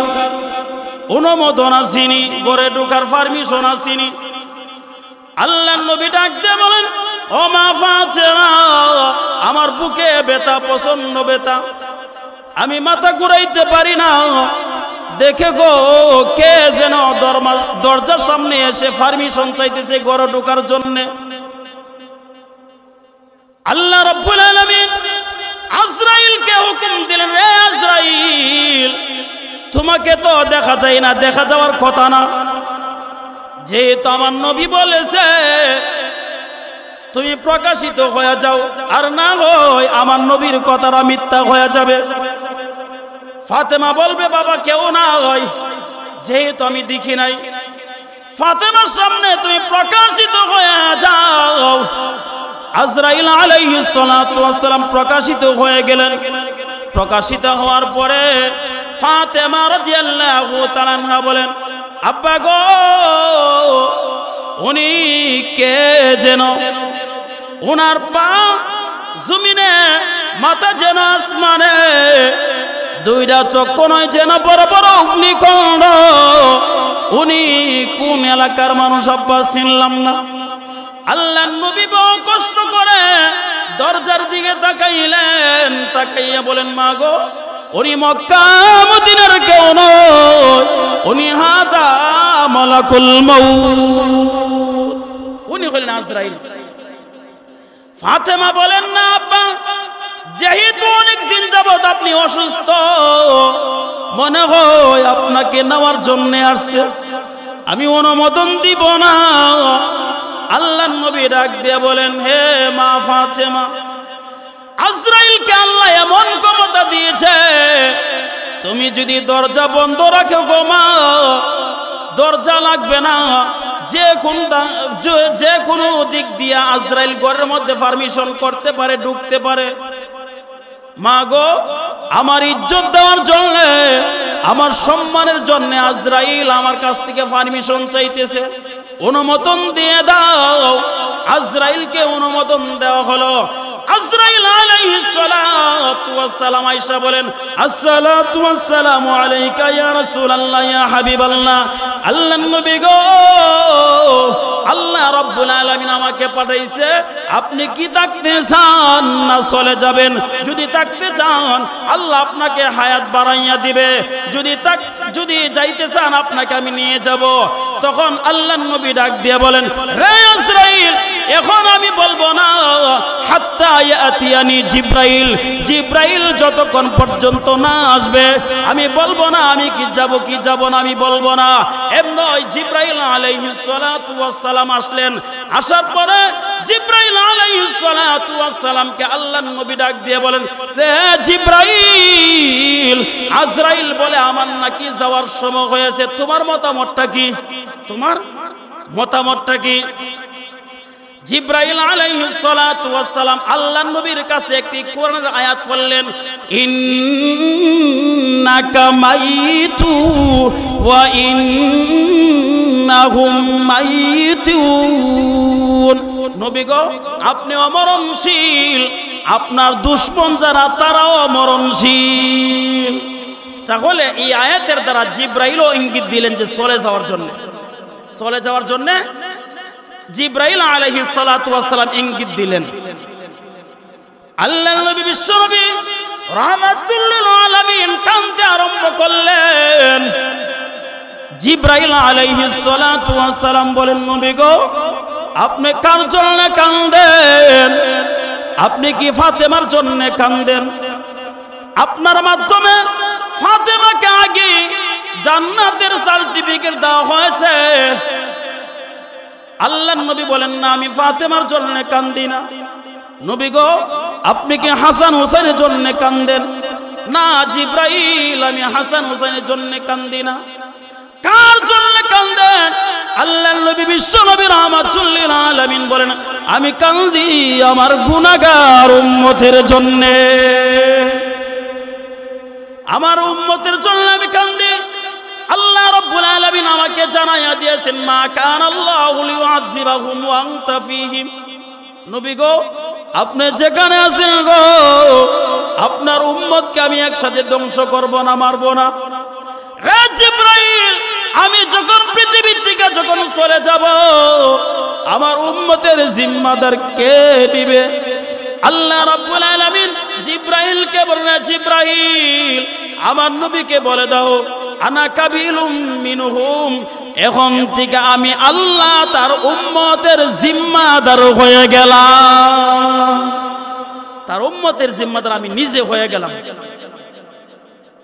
অনুমোদন আসেনি ঘরে ঢোকার পারমিশন আসেনি। আল্লাহ নবী ডাক দিয়ে বলেন, ও মা ফাতেমা, আমার বুকে ব্যথা, প্রচন্ড ব্যথা, আমি মাথা ঘুরাইতে পারি না, দেখে গো কে যেন দরজার সামনে এসে পারমিশন চাইতেছে ঘরে ঢোকার জন্য। আল্লাহ রাব্বুল আলামিন আজরাইলকে হুকুম দিলেন, রে আজরাইল, তোমাকে তো দেখা যায় না, দেখা যাওয়ার কথা না, যেহেতু আমার নবী বলেছে তুমি প্রকাশিত হয়ে যাও, আর না হয় আমার নবীর কথাটা মিথ্যা হয়ে যাবে। ফাতেমা বলবে, বাবা কেউ না হয়, যেহেতু আমি দেখি নাই, ফাতেমার সামনে তুমি প্রকাশিত হয়ে যাও। আজরাইল আলাইহিস সালাতু ওয়াস সালাম প্রকাশিত হয়ে গেলেন। প্রকাশিত হওয়ার পরে ফাতেমা রাদিয়াল্লাহু তাআলা আনহা বলেন, আব্বা গো, উনি কে যেন, ওনার পা জমিনে, মাথা যেন আসমানে, দুইটা চক্ষু নয় যেন বড় বড় অগ্নিকুণ্ড, উনি কোন এলাকার মানুষ আব্বা চিনলাম না। আল্লাহ নবী বহু কষ্ট করে দরজার দিকে তাকাইলেন, তাকাইয়া বলেন, মা গো, উনি মক্কা মদিনার কেউ নয়, উনি হাদা মালাকুল মাউত, উনি হলেন আজরাইল। ফাতেমা বলেন, না আব্বা, যেহেতু অনেক দিন যাবত আপনি অসুস্থ, মনে হয় আপনাকে নেওয়ার জন্য আসছে, আমি অনুমোদন দিব না। আল্লাহ নবী ডাক দিয়ে বলেন, হে মা ফাতেমা, আজরাইলকে আল্লাহ এমন ক্ষমতা দিয়েছে, তুমি যদি দরজা বন্ধ রাখো গো মা, দরজা লাগবে না, যে কোনো দিক দিয়ে আজরাইল ঘরের মধ্যে পারমিশন করতে পারে, ঢুকতে পারে। মা গো, আমার ইজ্জত দেওয়ার জন্য, আমার সম্মানের জন্য আজরাইল আমার কাছ থেকে পারমিশন চাইতেছে, অনুমোদন দিয়ে দাও। আজরাইলকে অনুমোদন দেওয়া হলো। আজরাইল আলাইহিস সালাতু ওয়াস সালাম আয়েশা বলেন, আসসালাতু ওয়াস সালামু আলাইকা ইয়া রাসূলুল্লাহ ইয়া হাবিবাল্লাহ। আল্লাহর নবী গো, আল্লাহ রাব্বুল আলামিন আমাকে পাঠাইছে, আপনি কি থাকতে চান না চলে যাবেন? যদি থাকতে চান আল্লাহ আপনাকে হায়াত বাড়াইয়া দিবে, যদি যাইতে চান আপনাকে আমি নিয়ে যাব। তখন আল্লাহর নবী ডাক দিয়ে বলেন, রে আজরাইল, এখন আমি বলবো না, হাত্তা ইয়াতিয়ানি জিব্রাইল, জিব্রাইল যতক্ষণ পর্যন্ত না আসবে আমি বলবো না আমি কি যাব না, আমি বলবো না। এমন জিব্রাইল আলাইহিস সালাতু ওয়াস সালাম আসলেন। আসার পরে জিব্রাইল আলাইহিস সালাতু ওয়াস সালামকে আল্লাহর নবী ডাক দিয়ে বলেন, রে জিব্রাইল, আজরাইল বলে আমার নাকি যাওয়ার সময় হয়েছে, তোমার মতামতটা কি? তোমার মতামতটা কি? জিব্রাইল আলাইহিস সালাতু ওয়াস সালাম আল্লাহর নবীর কাছে একটি কোরআনের আয়াত পড়লেন, ইন্নাকা মাইতু ওয়া ইন্নাহুম মাইতুন। নবী গো, আপনি অমরণশীল, আপনার দুশমন যারা তারাও অমরণশীল। তাহলে এই আয়াতের দ্বারা জিব্রাইলও ইঙ্গিত দিলেন যে চলে যাওয়ার জন্য জিব্রাইল আলাইহিস সালাতু ওয়াস সালাম ইঙ্গিত দিলেন। আল্লাহর নবী বিশ্বনবী রাহমাতুল লিল আলামিন কাঁদতে আরম্ভ করলেন। জিব্রাইল আলাইহিস সালাতু ওয়াস সালাম বলেন, নবী গো, আপনি কার জন্য কান্দেন? আপনি কি ফাতেমার জন্য কান্দেন? আপনার মাধ্যমে ফাতেমাকে আগে জান্নাতের সার্টিফিকেট দেওয়া হয়েছে। আল্লাহর নবী বলেন না, আমি ফাতেমার জন্য কান্দি না। নবী গো, আপনি কি হাসান হোসেনের জন্য কান্দেন? না জিব্রাইল, আমি হাসান হোসেনের জন্য কান্দি না। কার জন্য কান্দেন? আল্লাহর নবী বিশ্ব নবী রাহমাতুল লিল আলামিন বলেন, আমি কান্দি আমার গুনাহগার উম্মতের জন্য। আমার উম্মতের জন্য আমি কান্দি। আল্লাহ রাব্বুল আলামিন আমাকে জানাইয়া দিয়েছেন, মা কান আল্লাহু লিউআযিবাহুম ওয়া আনতা ফীহিম। নবী গো, আপনি যেখানে আছেন গো, আপনার উম্মতকে আমি একসাথে ধ্বংস করব না, মারব না। রে জিবরাইল, আমি যখন পৃথিবী থেকে যখন চলে যাব, আমার উম্মতের জিম্মাদার কে নিবে? আল্লাহ রাব্বুল আলামিন জিবরাইলকে বললেন, জিবরাইল আমার নবীকে বলে দাও, আনা কাবিলুম মিনহুম, এখন থেকে আমি আল্লাহ তার উম্মতের জিম্মাদার হয়ে গেলাম। তার উম্মতের জিম্মাদার আমি নিজে হয়ে গেলাম।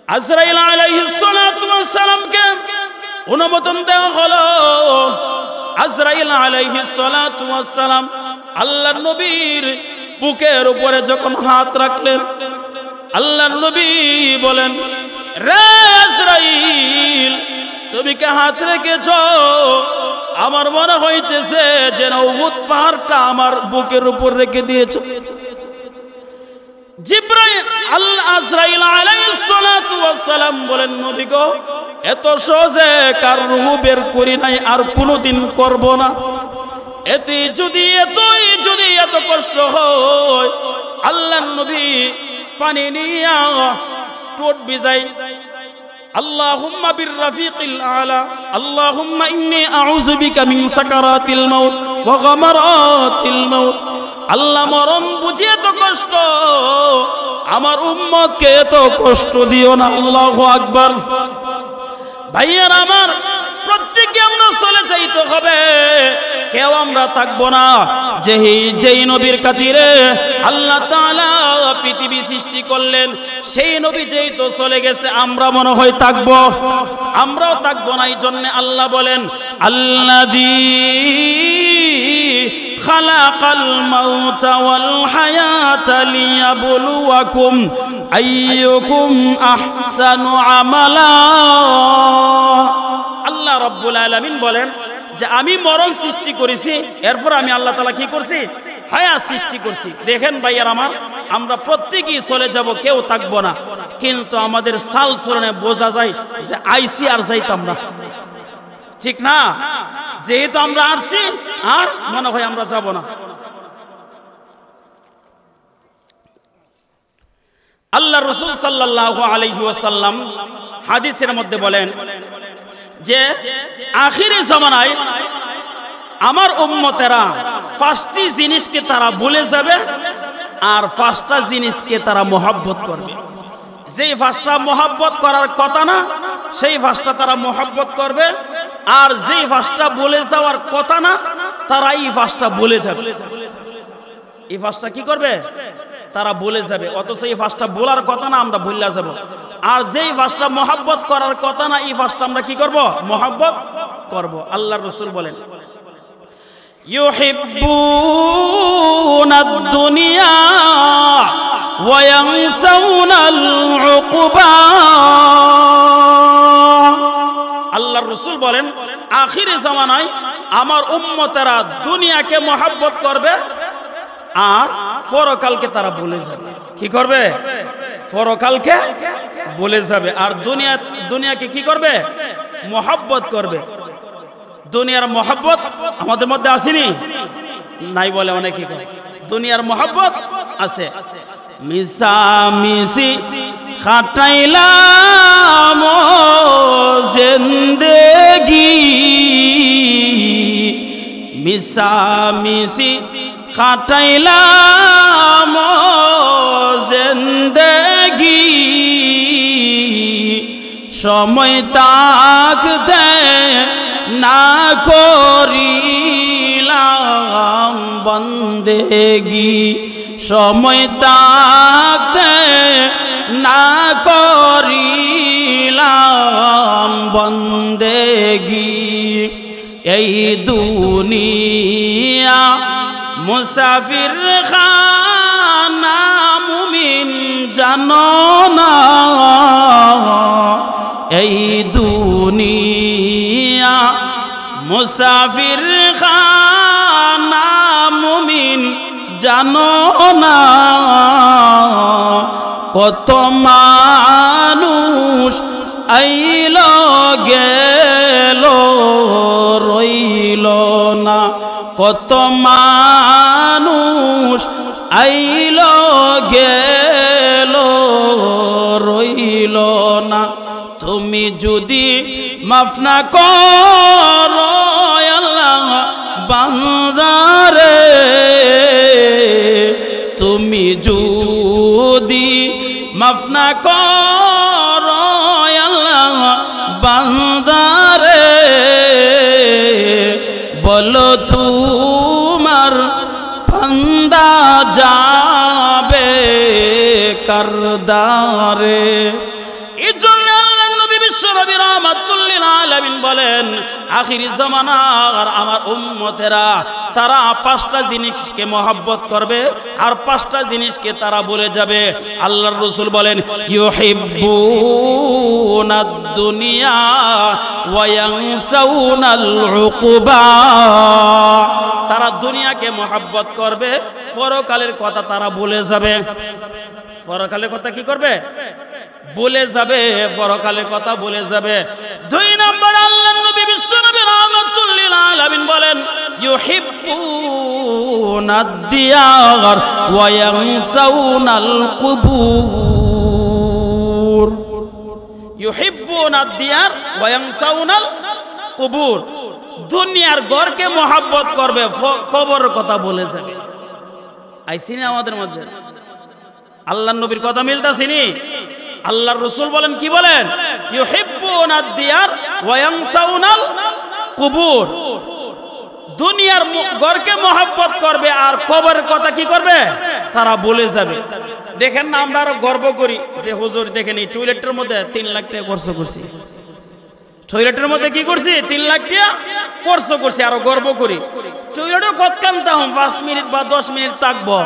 আজরাইল আলাইহিস সালাতু ওয়াস সালামকে অনুমোদন দেওয়া হলো। আজরাইল আলাইহিস সালাতু ওয়াস সালাম আল্লাহর নবীর বুকের উপরে যখন হাত রাখলেন, আল্লাহর নবী বলেন, রে আজরাইল, তুমি কে হাত রেখেছ? আমার মনে হইতেছে যেন উহুদ পাহাড়টা আমার বুকের উপর রেখে দিয়েছ। জিবরাইল আজরাইল আলাইহিস সালাতু ওয়াস সালাম বলেন, নবী গো, এত সহজে কার রূহ বের করি নাই, আর কোনোদিন করব না। এতে যদি এত কষ্ট হয়, আল্লাহর নবী পানি নিয়া ঠোঁট ভিজাই, আল্লাহুম্মা বির রাফিকিল আলা, আল্লাহুম্মা ইন্নী আউযু বিকা মিন সাকারাতিল মাউত ওয়া গামারাতিল মাউত। আল্লাহ, মরণ বুঝি এত কষ্ট, আমার উম্মতকে এত কষ্ট দিও না। আল্লাহু আকবার। ভাইয়ার আমার, প্রত্যেকে আমরা চলে যাইতে হবে, কেউ আমরা থাকবো না। যেই নবীর খাতিরে আল্লাহ তাআলা পৃথিবী সৃষ্টি করলেন, সেই নবী যেই তো চলে গেছে, আমরা মনে হয় থাকবো? আমরাও থাকবো না। এই জন্য আল্লাহ বলেন, আল্লাযী খালাকাল মাউতা ওয়াল হায়াতা লিয়াবলুয়াকুম আইয়ুকুম আহসানু আমালা। আল্লাহ রাব্বুল আলামিন বলেন যে আমি মরণ সৃষ্টি করেছি, এরপর আমি আল্লাহ তাআলা কি করছি? হায়াত সৃষ্টি করছি। দেখেন ভাইয়ার আমার, আমরা প্রত্যেকেই চলে যাব, কেউ থাকবো না, কিন্তু আমাদের সাল চলনে বোঝা যায় যে আইসি আর যাইতাম না, ঠিক না? যেহেতু আমরা আসছি, আর মনে হয় আমরা যাব না। আল্লাহ রাসূল সাল্লাল্লাহু আলাইহি ওয়াসাল্লাম হাদিসের মধ্যে বলেন যে আখিরি জামানায় আমার উম্মতেরা 5টি জিনিসকে তারা ভুলে যাবে, আর 5টা জিনিসকে তারা মহব্বত করবে। যেই 5টা মহব্বত করার কথা না, সেই 5টা তারা মহব্বত করবে, আর যেই 5টা ভুলে যাওয়ার কথা না, তারা এই 5টা ভুলে যাবে। এই 5টা কি করবে? তারা ভুলে যাবে। অথচ এই 5টা বলার কথা না, আমরা ভুলে যাব। আর যেই 5টা মহব্বত করার কথা না, এই 5টা আমরা কি করব? মহব্বত করব। আল্লাহর রাসূল বলেন, ইউহিব্বুনাদ দুনিয়া ওয়া ইয়ানসাউনাল উকুবা। আল্লাহর রাসূল বলেন, আখিরি জামানায় আমার উম্মতেরা দুনিয়াকে মহব্বত করবে, আর পরকালকে তারা ভুলে যাবে। কি করবে? পরকালকে ভুলে যাবে। আর দুনিয়াকে কি করবে? মহব্বত করবে। দুনিয়ার মহব্বত আমাদের মধ্যে আসেনি? নাই বলে অনেকে। দুনিয়ার মহব্বত আছে। মিশামিশি খাটাইলাম জিন্দেগি, মিশামিশি খাটাইলাম জিন্দেগি, সময় থাকতে না করিলাম বন্দেগি সময় থাকতে না করিলাম বন্দেগি এই দুনিয়া মুসাফির খানা মুমিন জানো না এই দুনিয়া মুসাফির খানা মুমিন জানো না কত মানুষ আইল গেল রইল না কত মানুষ আইল গেল রইল না তুমি যদি মাফ না করো আল্লাহ বান্দারে তুমি যদি মাফ না করো আল্লাহ বান্দারে বলো তোমার বান্দা যাবে কারদারে এই জন্য আল্লাহ নবী বিশ্ব নবী রাহমাতুল লিল আলামিন বলেন আখিরি জামানার আমার উম্মতেরা তারা পাঁচটা জিনিসকে মহব্বত করবে আর পাঁচটা জিনিসকে তারা ভুলে যাবে আল্লাহর রাসূল বলেন ইউহিব্বুনাদ দুনিয়া ওয়া ইয়ানসাউনাল উকুবা তারা দুনিয়াকে মহব্বত করবে পরকালের কথা তারা ভুলে যাবে পরকালের কথা কি করবে ভুলে যাবে পরকালের কথা ভুলে যাবে দুই নম্বর আল্লাহর নবী বিশ্ব নবী রাহমাতুল লিল আলামিন বলেন ইউহিব্বুনাদ দিয়ার ওয়া ইয়ানসাউনাল কুবুর ইউহিব্বুনাদ দিয়ার ওয়া ইয়ানসাউনাল কুবুর দুনিয়ার ঘরকে মহব্বত করবে কবরের কথা ভুলে যাবে আইসিনি আমাদের মধ্যে আল্লাহর নবীর কথা মিলতাছিনি আল্লাহর রাসূল বলেন কি বলেন ইউহিব্বুনাদ দিয়ার ওয়া ইয়ানসাউনাল কুবুর দুনিয়ার ঘরকে মহব্বত করবে আর কবরের কথা কি করবে তারা ভুলে যাবে দেখেন না আমরা আরো গর্ব করি যে হুজুর দেখেন এই টয়লেটের মধ্যে 3 লাখ টাকা খরচ করছি টয়লেটের মধ্যে কি করছি 3 লাখ টাকা খরচ করছি আরো গর্ব করি টয়লেটে কতক্ষণ তাহম 5 মিনিট বা 10 মিনিট থাকবো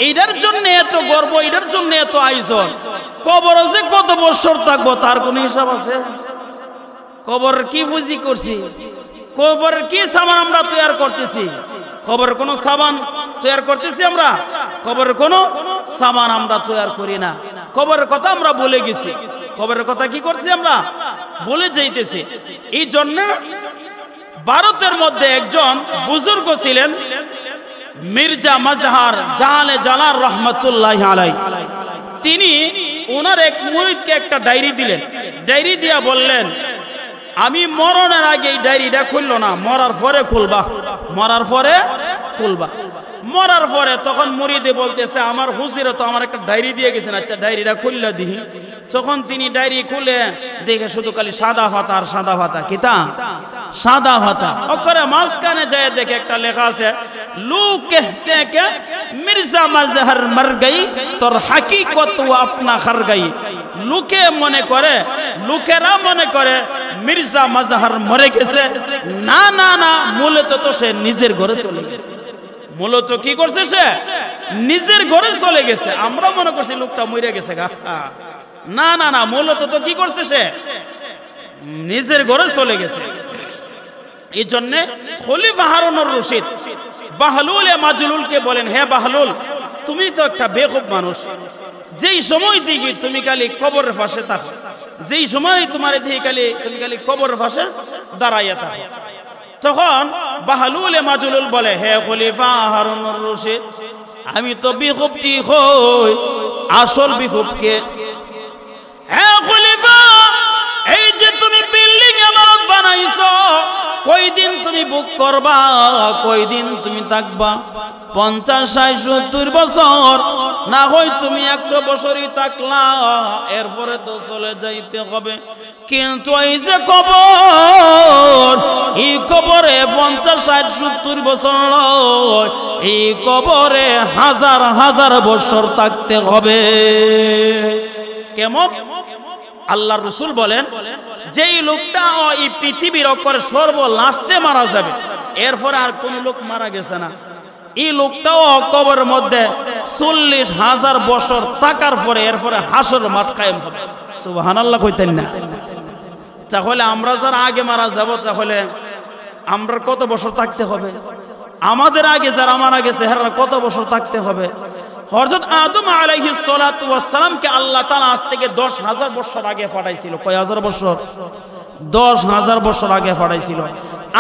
এইটার জন্য এত গর্ব এটার জন্য এত আয়োজন কবরে যে কত বছর থাকবো তার কোনো হিসাব আছে কবরের কি পুঁজি করছি কবরের কি সামান আমরা তৈরি করতেছি কবরের কোনো সামান তৈরি করতেছি আমরা কবরের কোনো সামান আমরা তৈরি করি না কবরের কথা আমরা ভুলে গেছি কবরের কথা কি করছি আমরা ভুলে যাইতেছি এই জন্য ভারতের মধ্যে একজন বুজুর্গ ছিলেন মির্জা মাজহার জালে জালাল রহমাতুল্লাহি আলাইহি তিনি ওনার এক মুরিদকে একটা ডায়েরি দিলেন ডায়েরি দিয়া বললেন আমি মরণের আগে এই ডায়েরিটা খুললো না মরার পরে খুলবা মরার পরে খুলবা মরার পরে তখন মুরিদে বলতেছে আমার হুজুরে তো আমার একটা ডায়েরি দিয়ে গেছেন আচ্ছা ডায়েরিটা খুললে দিই তখন তিনি ডায়েরি খুলে দেখে শুধু খালি সাদা পাতা আর সাদা পাতা কিতা সাদা পাতা ওকরে মাঝখানে যায় দেখে একটা লেখা আছে লোক कहते हैं कि मिर्जा मजहर मर गई তোর হাকিকত ও আপনা খর গই লোকে মনে করে লোকেরা মনে করে মির্জা মজহর মরে গেছে না না না মূলত তো সে নিজের ঘরে চলে গেছে মূলত কি করছে সে নিজের ঘরে চলে গেছে আমরা মনে করছি লোকটা মরে গেছে না না না মূলত তো কি করছে সে নিজের ঘরে চলে গেছে এই জন্য খলিফা হারুনুর রশিদ বাহলুল মাজলুলকে বলেন হে বাহলুল তুমি তো একটা বেকুব মানুষ যেই সময় দিকে তুমি খালি কবরের পাশে থাকো যেই সময় তোমার দিকে তুমি খালি কবরের পাশে দাঁড়াইয়া থাকো তখন বাহলুল মাজলুল বলে হে খলিফা হারুনুর রশিদ আমি তো বেকুবটি হই আসল বেকুবকে হে খলিফা এই যে তুমি বিল্ডিং ইমারত বানাইছো কয়দিন তুমি বুক করবা কয়দিন তুমি থাকবা 50 60 70 বছর না হয় তুমি 100 বছরই থাকলা এরপরে তো চলে যাইতে হবে কিন্তু এই যে কবর এই কবরে 50 60 70 বছর এই কবরে হাজার হাজার বছর থাকতে হবে। কেমন? আল্লাহর রাসূল বলেন, যেই লোকটা এই পৃথিবীর উপর সর্বলাস্টে মারা যাবে, এরপরে আর কোন লোক মারা গেছে না, এই লোকটাও কবরের মধ্যে 40,000 বছর থাকার পরে এরপরে হাসর মাঠ কায়েম হবে। সুবহানাল্লাহ কইতেন না? তাহলে আমরা যারা আগে মারা যাব, তাহলে আমরা কত বছর থাকতে হবে? আমাদের আগে যারা মারা গেছে হেরা কত বছর থাকতে হবে? হযরত আদম আলাইহিস সালাতু ওয়াস সালামকে আল্লাহ তাআলা আজ থেকে 10,000 বছর আগে পাঠাইছিল। কয় হাজার বছর? 10,000 বছর আগে পাঠাইছিল।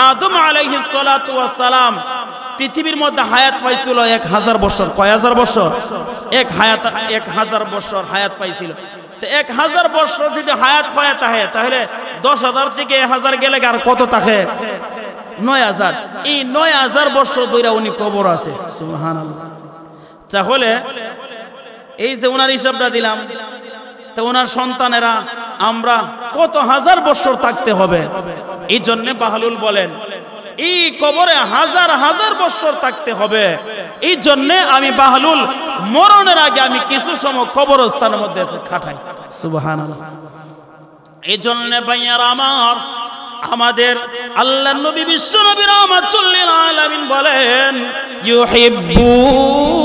আদম আলাইহিস সালাতু ওয়াস সালাম পৃথিবীর মধ্যে হায়াত পাইছিল 1000 বছর। কয় হাজার বছর? 1000 বছর হায়াত পাইছিল। তো 1000 বছর যদি হায়াত পায় তাহলে 10,000 থেকে 1000 গেলে আর কত থাকে? 9,000। এই 9,000 বছর ধরে উনি কবর আছে। সুবহানাল্লাহ। তাহলে এই যে ওনার হিসাবটা দিলাম, তো ওনার সন্তানেরা আমরা কত হাজার বছর থাকতে হবে? এই জন্য বাহলুল বলেন, এই কবরে হাজার হাজার বছর থাকতে হবে। এই জন্য আমি বাহলুল মরণের আগে আমি কিছু সময় কবরস্থানের মধ্যে কাটাই। সুবহানাল্লাহ। এই জন্য ভাইয়ারা আমার, আমাদের আল্লাহর নবী বিশ্ব নবী রাহমাতুল লিল আলামিন বলেন, ইউহিব্বুনাদ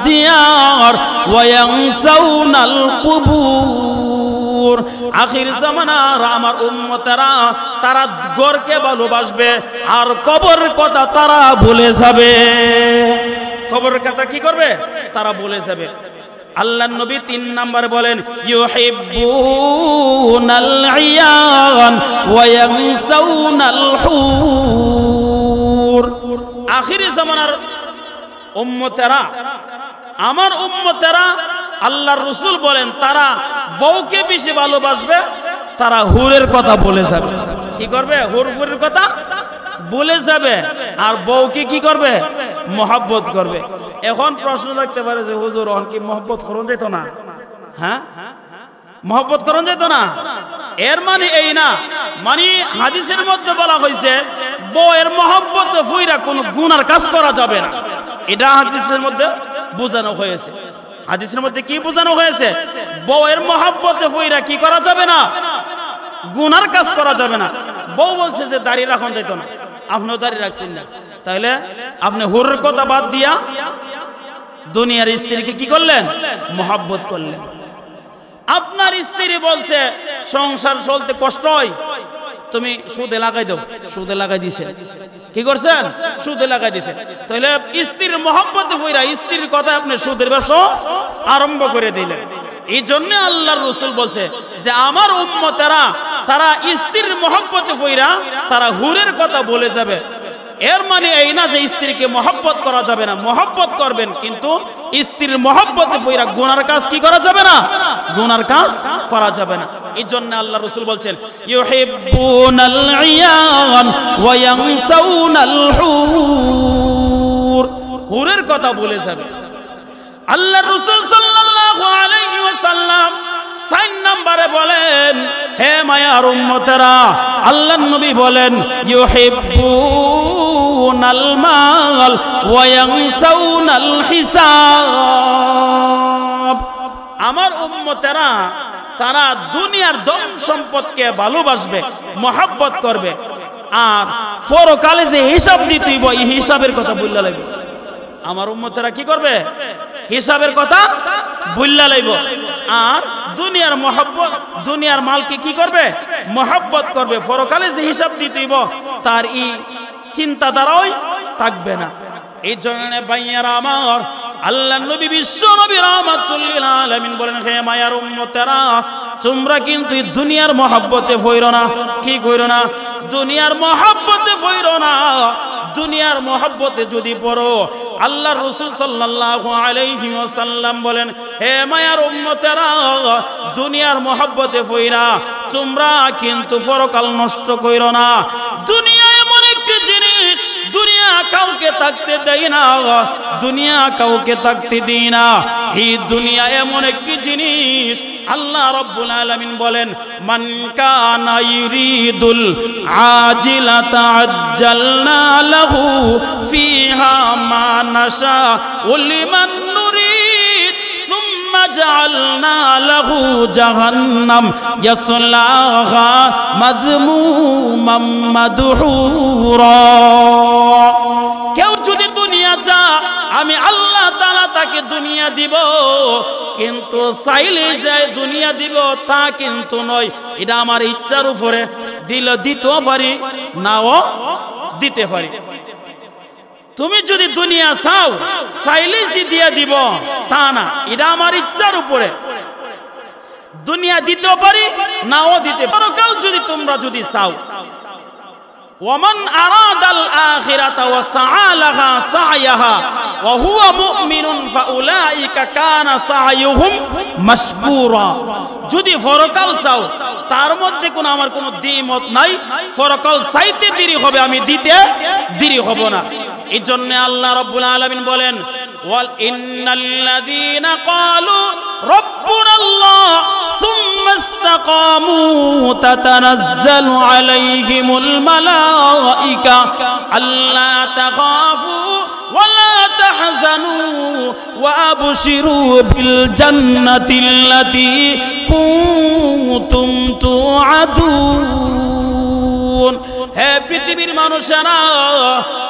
দিয়ার ওয়া ইয়ানসাউনাল কুবুর। আখির জামানার আমার উম্মতেরা তারা ঘরকে ভালোবাসবে আর কবরের কথা তারা ভুলে যাবে। কবরের কথা কি করবে? তারা ভুলে যাবে। আল্লাহর নবী 3 নম্বরে বলেন, ইউহিব্বুনাল ইয়ান ওয়া ইয়ানসাউনাল হুর। আখিরি জামানার উম্মতেরা, আমার উম্মতেরা, আল্লাহর রাসূল বলেন, তারা বউকে বেশি ভালোবাসবে, তারা হুরের কথা বলে যাবে। কি করবে? হুরের কথা বলে যাবে আর বউকে কি করবে? মহব্বত করবে। এখন প্রশ্ন থাকতে পারে যে হুজুর অন কি মহব্বত করন যেত না? হ্যাঁ, মহব্বত করন যেত না। এর মানে এই না, মানে হাদিসের মধ্যে বলা হয়েছে বউয়ের মহব্বতে ফুইরা কোনো গুনার কাজ করা যাবে না। এটা হাদিসের মধ্যে বোঝানো হয়েছে। হাদিসের মধ্যে কি বোঝানো হয়েছে? বউয়ের মহব্বতে ফুইরা কি করা যাবে না? গুনার কাজ করা যাবে না। বউ বলছে যে দাড়ি রাখন যেত না, আপনিও দাড়ি রাখছেন না, তাহলে আপনি হুরের কথা বাদ দিয়া দুনিয়ার স্ত্রীকে কি করলেন? মহব্বত করলেন। আপনার স্ত্রী বলছে সংসার চলতে কষ্ট হয়, তুমি সুদে লাগাই দাও, সুদে লাগাই দিছে। কি করছেন? সুদে লাগাই দিছে। তাহলে স্ত্রীর মহব্বতে পইরা স্ত্রীর কথা আপনি সুদের ব্যবসা আরম্ভ করে দিলেন। এই জন্য আল্লাহর রাসূল বলছে যে আমার উম্মতেরা তারা স্ত্রীর মহব্বতে পইরা তারা হুরের কথা বলে যাবে। এর মানে এই না যে স্ত্রীকে মহব্বত করা যাবে না, মহব্বত করবেন, কিন্তু স্ত্রীর মহব্বতে পইরা গুনার কাজ কি করা যাবে না? গুনার কাজ করা যাবে না। এই জন্য আল্লাহ রাসূল বলছেন, ইউহিব্বুনাল ইয়ান ওয়া ইয়ানসাউনাল হুর। হুরের কথা বলে যাবে। আল্লাহর রাসূল সাল্লাল্লাহু আলাইহি ওয়াসাল্লাম 4 নম্বরে বলেন, হে মায়ার উম্মতেরা, আল্লাহর নবী বলেন, ইউহিব্বুনাল মাল ওয়া ইয়ানসাউনাল হিসাব। আমার উম্মতেরা তারা দুনিয়ার ধন সম্পদকে ভালোবাসবে, মহব্বত করবে, আর পরকালে যে হিসাব দিতে হইব এই হিসাবের কথা বললা লাগবে। আমার উম্মতেরা কি করবে? হিসাবের কথা বললা লাগবে। আর দুনিয়ার মহব্বত, দুনিয়ার মালকে কি করবে? মহব্বত করবে। পরকালে যে হিসাব দিতে হইব তার এই চিন্তাধারাই থাকবে না। এই জন্য ভাইয়ারা আমার, আল্লাহর নবী বিশ্ব নবী রাহমাতুল লিল আলামিন বলেন, হে মায়ার উম্মতেরা, তোমরা কিন্তু দুনিয়ার মহব্বতে পড়ো না। কি কইরো না? দুনিয়ার মহব্বতে পড়ো না। দুনিয়ার মহব্বতে যদি পড়ো, আল্লাহর রাসূল সাল্লাল্লাহু আলাইহি ওয়াসাল্লাম বলেন, হে মায়ার উম্মতেরা, দুনিয়ার মহব্বতে পড়া তোমরা কিন্তু পরকাল নষ্ট কইরো না। দুনিয়া এমন একটি জিনিস, দুনিয়া কাউকে থাকতে দেয় না, দুনিয়া কাউকে থাকতে দেয় না। এই দুনিয়া এমন একটি জিনিস, আল্লাহ রাব্বুল আলামিন বলেন, মান কানা ইউরিদুল আজিলাতা আজ্জালনা লাহু ফিহা মা নাশাউ লিমান নুরিদ সুম্মা জাআলনা লাহু জাহান্নাম ইয়াসলাহা মাযমুমান মাদহুরা। কেউ যদি দুনিয়া চায়, আমি আল্লাহ তাআলা তাকে দুনিয়া দিব, কিন্তু চাইলে যে দুনিয়া দিব তা কিন্তু নয়। এটা আমার ইচ্ছার উপরে, দিলে দিতেও পারি, নাও দিতে পারি। তুমি যদি দুনিয়া চাও, চাইলে যে দিয়ে দিব তা না, এটা আমার ইচ্ছার উপরে, দুনিয়া দিতেও পারি, নাও দিতে পারি। পরকাল যদি তোমরা যদি চাও, ওয়ামান আরাদাল আখিরাতা ওয়া সাআ লাহা সা'য়াহা ওয়া হুয়া মুমিনুন ফাউলাইকা কানা সা'য়ুহুম মাশকুরা। যদি পরকাল চাও, তার মধ্যে কোনো আমার কোনো দ্বিমত নাই, পরকাল চাইতে দেরি হবে, আমি দিতে দেরি হব না। এই জন্য আল্লাহ রাব্বুল আলামিন বলেন, ওয়াল ইন্নাল্লাযীনা ক্বালু রাব্বুনাল্লাহ সুম্মা ইসতাকামু তাতানাজ্জালু আলাইহিমুল মালায়েকা আল্লা তাখাফু ওয়া লা তাহজানু ওয়া আবশিরু বিল জান্নাতিল্লাতী কুনতুম তুআদুন। হে পৃথিবীর মানুষেরা,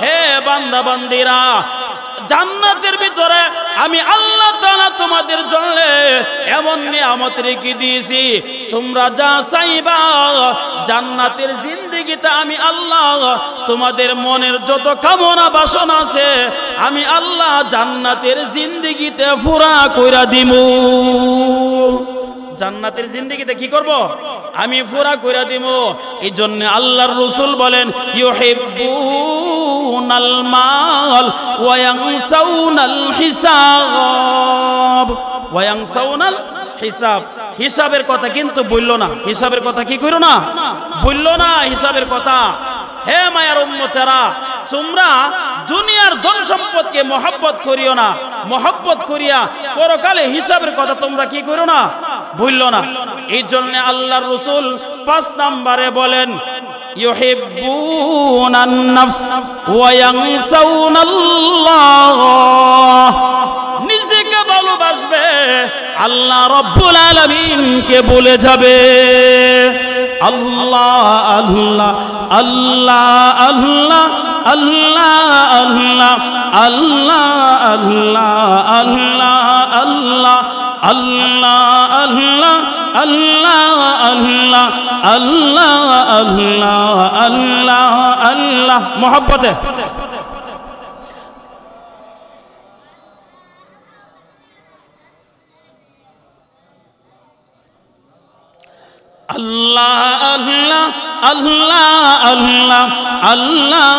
হে বান্দা বান্দিরা, জান্নাতের ভিতরে আমি আল্লাহ তাআলা তোমাদের জন্য এমন নিয়ামত রেখে দিয়েছি, তোমরা যা চাইবা জান্নাতের জিন্দেগিতে আমি আল্লাহ তোমাদের মনের যত কামনা বাসনা আছে আমি আল্লাহ জান্নাতের জিন্দেগিতে পুরা কইরা দিমু। জান্নাতের জিন্দেগিতে কি করব? আমি পুরা কইরা দিমু। এই জন্য আল্লাহর রাসূল বলেন, ইউহিব্বুনাল মাল ওয়া ইয়ানসাউনাল হিসাব ওয়া ইয়ানসাউনাল হিসাব। হিসাবের কথা কিন্তু বললো না, হিসাবের কথা কি কইরো না, বললো না হিসাবের কথা। হে মায়ার উম্মতেরা, তোমরা দুনিয়ার ধন সম্পদকে মহব্বত করিও না, মহব্বত করিয়া পরকালে হিসাবের কথা তোমরা কি করো না, ভুললো না। এই জন্য আল্লাহর রাসূল 5 নম্বরে বলেন, ইউহিব্বুনান নাফস ওয়া ইয়ানসাউনাল্লাহ। নিজেকে ভালোবাসবে, আল্লাহ রাব্বুল আলামিনকে ভুলে যাবে। আল্লাহ আল্লাহ আল্লাহ আল্লাহ আল্লাহ আল্লাহ আল্লাহ আল্লাহ আল্লাহ আল্লাহ আল্লাহ আল্লাহ আল্লাহ আল্লাহ আল্লাহ আল্লাহ আল্লাহ আল্লাহ মোহাব্বতে আল্লাহ আল্লাহ আল্লাহ আল্লাহ আল্লাহ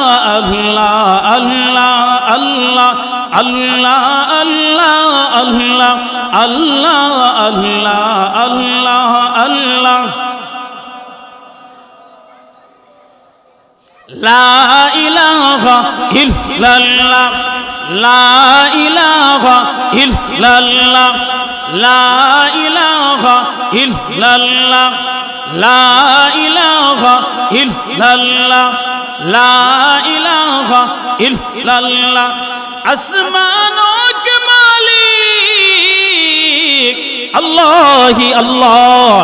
আল্লাহ আল্লাহ আল্লাহ আল্লাহ আল্লাহ আল্লাহ আল্লাহ আল্লাহ আল্লাহ লা ইলাহা ইল্লাল্লাহ লা ইলাহা ইল্লাল্লাহ লা ইলাহা ইল্লাল্লাহ লা ইলাহা ইল্লাল্লাহ লা ইলাহা ইল্লাল্লাহ। আসমানোं के मालिक अल्लाह ही अल्लाह,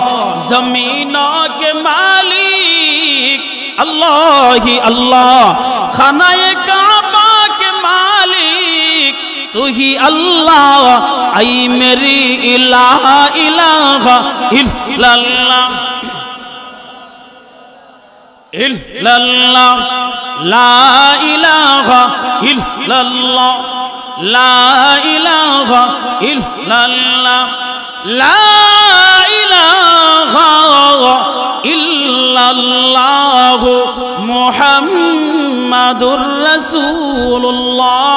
जमीनों के मालिक अल्लाह ही अल्लाह, खानाए काबा के मालिक तू ही अल्लाह। आई मेरी इलाहा इलाहा इल्लल्लाह इल्लल्लाह ला इलाहा इल्लल्लाह ला इलाहा इल्लल्लाह ला इलाहा इल्लल्लाह मुहम्मदुर रसूलुल्लाह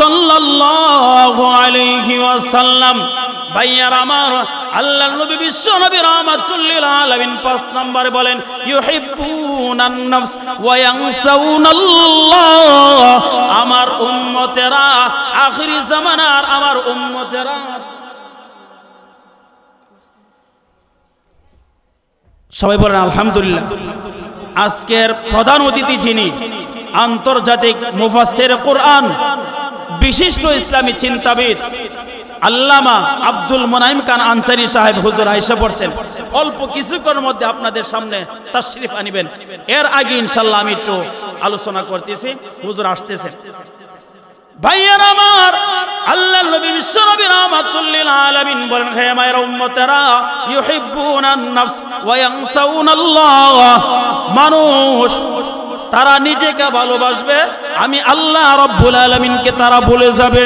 সাল্লাল্লাহু আলাইহি ওয়াসাল্লাম। ভাইয়ার আমার, আল্লাহর নবী বিশ্ব নবী রাহমাতুল লিল আলামিন 5 নম্বরে বলেন ইউহিব্বুনান নাফস ওয়া ইয়ানসাউনাল্লাহ। আমার উম্মতেরা, আখিরি জামানার আমার উম্মতেরা, সবাই বলেন আলহামদুলিল্লাহ। আজকের প্রধান অতিথি যিনি, আন্তর্জাতিক মুফাসসির কোরআন, বিশিষ্ট ইসলামী চিন্তাবিদ আল্লামা আব্দুল মুনাইম খান আনসারী সাহেব হুজুর আয়েশা পড়ছেন। অল্প কিছুক্ষণের মধ্যে আপনাদের সামনে তাশরিফ আনিবেন। এর আগে ইনশাআল্লাহ আমি একটু আলোচনা করতেছি, হুজুর আসতেছেন। ভাইয়ারা আমার, আল্লাহর নবী বিশ্ব নবী রাহমাতুল লিল আলামিন বলেন, হে মায়ের উম্মতেরা, ইউহিব্বুনান নাফস ওয়া ইয়ানসাউনাল্লাহ। মানুষ তারা নিজেকে ভালোবাসবে, আমি আল্লাহ রাব্বুল আলামিনকে তারা ভুলে যাবে।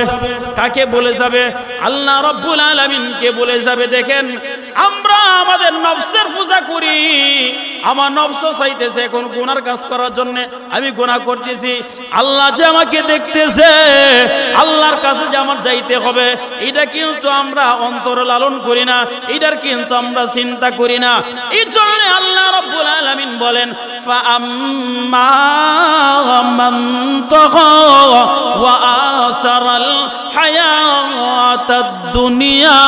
কাকে ভুলে যাবে? আল্লাহ রাব্বুল আলামিনকে ভুলে যাবে। দেখেন, আমরা আমাদের নফসের পূজা করি। আমার নফস চাইতেছে এখন গুনার কাজ করার জন্য, আমি গুনাহ করতেছি। আল্লাহ যে আমাকে দেখতেছে, আল্লাহর কাছে যে আমার যাইতে হবে, এটা কিন্তু আমরা অন্তরে লালন করি না, এটার কিন্তু আমরা চিন্তা করি না। এই জন্য আল্লাহ রাব্বুল আলামিন বলেন, ফাআম্মা মান তাগা ওয়া আসারাল হায়াতাদ দুনিয়া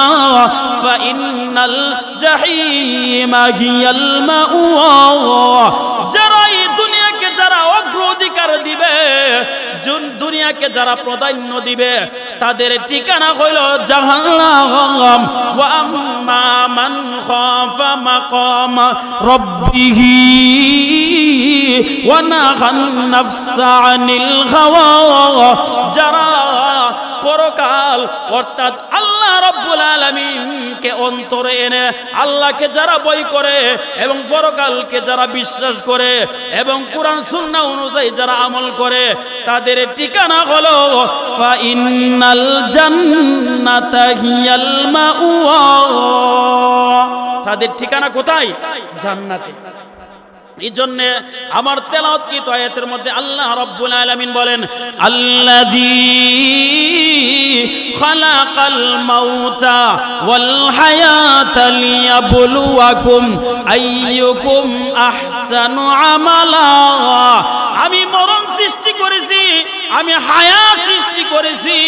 ফাইন্নাল জাহিমা হিয়াল মাওয়া। যারা এই দুনিয়াকে যারা অগ্রাধিকার দিবে, দুনিয়াকে যারা প্রাধান্য দিবে, তাদের ঠিকানা হইল জাহান্নাম। ওয়া আম্মা মান খাফা মাকাম রাব্বিহি ওয়া নাহান নাফসা আনিল হাওয়া। যারা পরকাল অর্থাৎ আল্লাহ রাব্বুল আলামিনকে অন্তরে এনে আল্লাহকে যারা ভয় করে এবং পরকালকে যারা বিশ্বাস করে এবং কোরআন সুন্নাহ অনুযায়ী যারা আমল করে, তাদের ঠিকানা হলো ফাইন্নাল জান্নাতা হিয়াল মাওয়া। তাদের ঠিকানা কোথায়? জান্নাতে। এই জন্য আমার তেলাওয়াতকৃত আয়াতের মধ্যে আল্লাহ রাব্বুল আলামিন বলেন, আল্লাযী খালাকাল মাউতা ওয়াল হায়াতা লিয়াবলুয়াকুম আইয়ুকুম আহসানু আমালা। আমি মরণ সৃষ্টি করেছি, আমি হায়াত সৃষ্টি করেছি,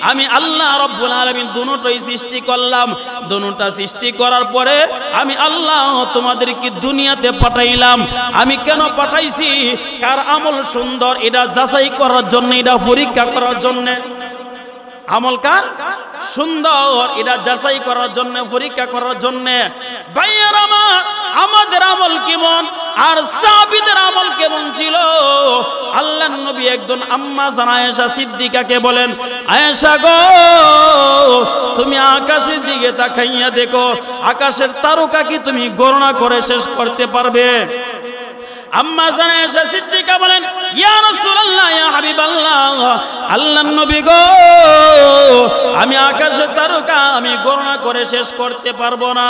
আমি আল্লাহ রাব্বুল আলামিন দুটোই সৃষ্টি করলাম। দুটোটা সৃষ্টি করার পরে আমি আল্লাহ তোমাদেরকে দুনিয়াতে পাঠাইলাম। আমি কেন পাঠাইছি? কার আমল সুন্দর এটা যাচাই করার জন্য, এটা পরীক্ষা করার জন্য। আমল কার সুন্দর এটা যাচাই করার জন্য, পরীক্ষা করার জন্য। ভাইয়ারা আমার, আমাদের আমল কেমন আর সাহাবীদের আমল কেমন ছিল? আল্লাহর নবী একজন আম্মা জান আয়েশা সিদ্দিকাকে বলেন, আয়েশা গো, তুমি আকাশের দিকে তাকাইয়া দেখো, আকাশের তারকা কি তুমি গণনা করে শেষ করতে পারবে? আম্মা জান আয়েশা সিদ্দিকা বলেন, ইয়া রাসূলুল্লাহ, ইয়া হাবিবাল্লাহ, আল্লাহর নবী গো, আমি আকাশের তারকা আমি গণনা করে শেষ করতে পারবো না।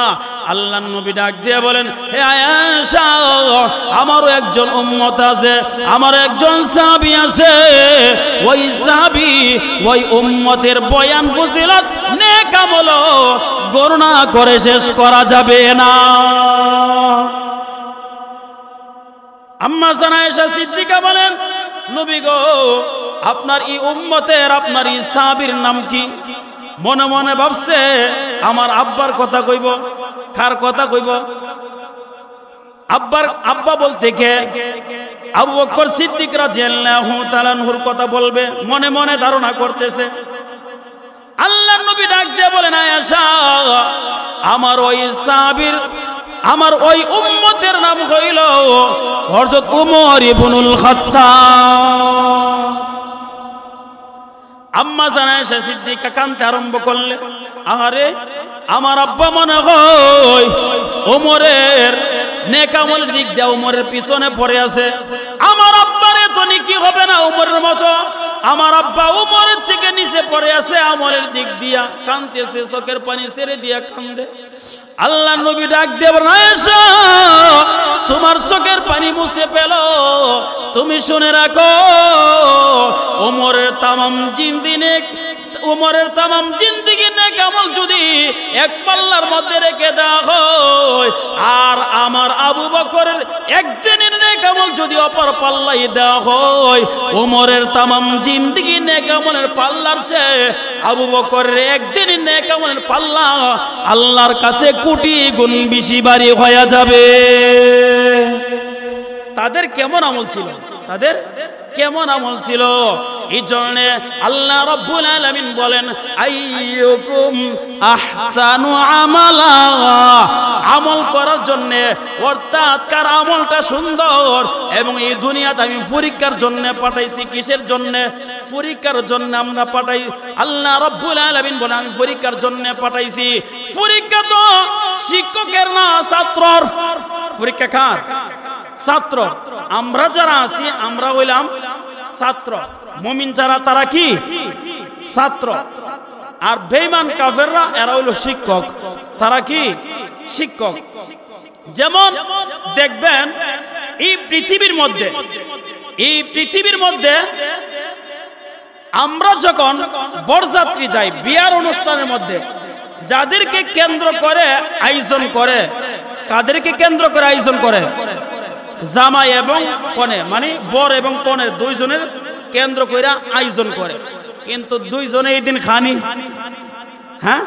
আল্লাহর নবী ডাক দিয়ে বলেন, হে আয়েশা, আমারও একজন উম্মত আছে, আমার একজন সাহাবী আছে। ওই সাহাবী, ওই উম্মতের বয়ান ফজিলত নেক আমল গণনা করে শেষ করা যাবে না। আম্মা জান আয়েশা সিদ্দিকা বলেন, নবী গো, আপনার এই উম্মতের, আপনার এই সাহাবীর নাম কি? মনে মনে ভাবছে আমার আব্বার কথা কইব। কার কথা কইব? আব্বার, আব্বা বলতে কে? আবু বকর সিদ্দিক রাদিয়াল্লাহু তাআলা আনহুর কথা বলবে, মনে মনে ধারণা করতেছে। আল্লাহর নবী ডাক দিয়ে বলেন, আয়েশা, আমার ওই সাহাবীর, আমার ওই উম্মতের নাম হইল হযরত ওমর ইবনুল খাত্তাব। আম্মা জান আয়েশা সিদ্দিকা কাঁদতে আরম্ভ করলে, আরে আমার আব্বা মনে হয় ওমরের নেক আমলের দিক দিয়ে ওমরের পিছনে পড়ে আছে। আমার আব্বার এত নেকি হবে না ওমরের মতো। আমার আব্বা ওমরের থেকে নিচে পড়ে আছে আমলের দিক দিয়া। কাঁদতেছে, চোখের পানি ছেড়ে দিয়া কান্দে। আল্লাহ নবী ডাক দিয়ে বলেন, আয়েশা, তোমার তোমার চোখের পানি মুছে পেল। তুমি শুনে রাখো, ওমরের তামাম জিন্দিগি নেক আমল যদি এক পাল্লার মধ্যে রেখে দেওয়া হয়, আর আমার আবু বকরের একদিনের নেক আমল যদি অপর পাল্লাই দেওয়া হয়, ওমরের তামাম জিন্দিগি নেক আমলের পাল্লার চেয়ে আবু বকরের একদিনের নেক আমলের পাল্লা আল্লাহর কাছে কোটি গুণ বেশি ভারী হয়ে যাবে। তাদের কেমন আমল ছিল? তাদের কেমন আমল ছিল? এই জন্য আল্লাহ রাব্বুল আলামিন বলেন, আইয়ুকুম আহসানু আমালা। আমল করার জন্য, অর্থাৎ কার আমলটা সুন্দর। এবং এই দুনিয়াতে আমি পরীক্ষার জন্য পাঠাইছি। কিসের জন্য? পরীক্ষার জন্য আমরা পাঠাই। আল্লাহ রাব্বুল আলামিন বলেন, আমি পরীক্ষার জন্য পাঠাইছি। পরীক্ষা তো শিক্ষকের না, ছাত্রর। পরীক্ষা কার? ছাত্র। আমরা যারা আছি আমরা হইলাম ছাত্র। মুমিন যারা তারা কি? ছাত্র। আর বেঈমান কাফেররা এরা হইল শিক্ষক। তারা কি? শিক্ষক। যেমন দেখবেন এই পৃথিবীর মধ্যে আমরা যখন বরযাত্রী যাই বিয়ার অনুষ্ঠানের মধ্যে, যাদেরকে কেন্দ্র করে আয়োজন করে, কাদেরকে কেন্দ্র করে আয়োজন করে? জামাই এবং কনে, মানে বর এবং কনের দুইজনের কেন্দ্র করে আয়োজন করে। কিন্তু দুইজনে এই দিন খানি, হ্যাঁ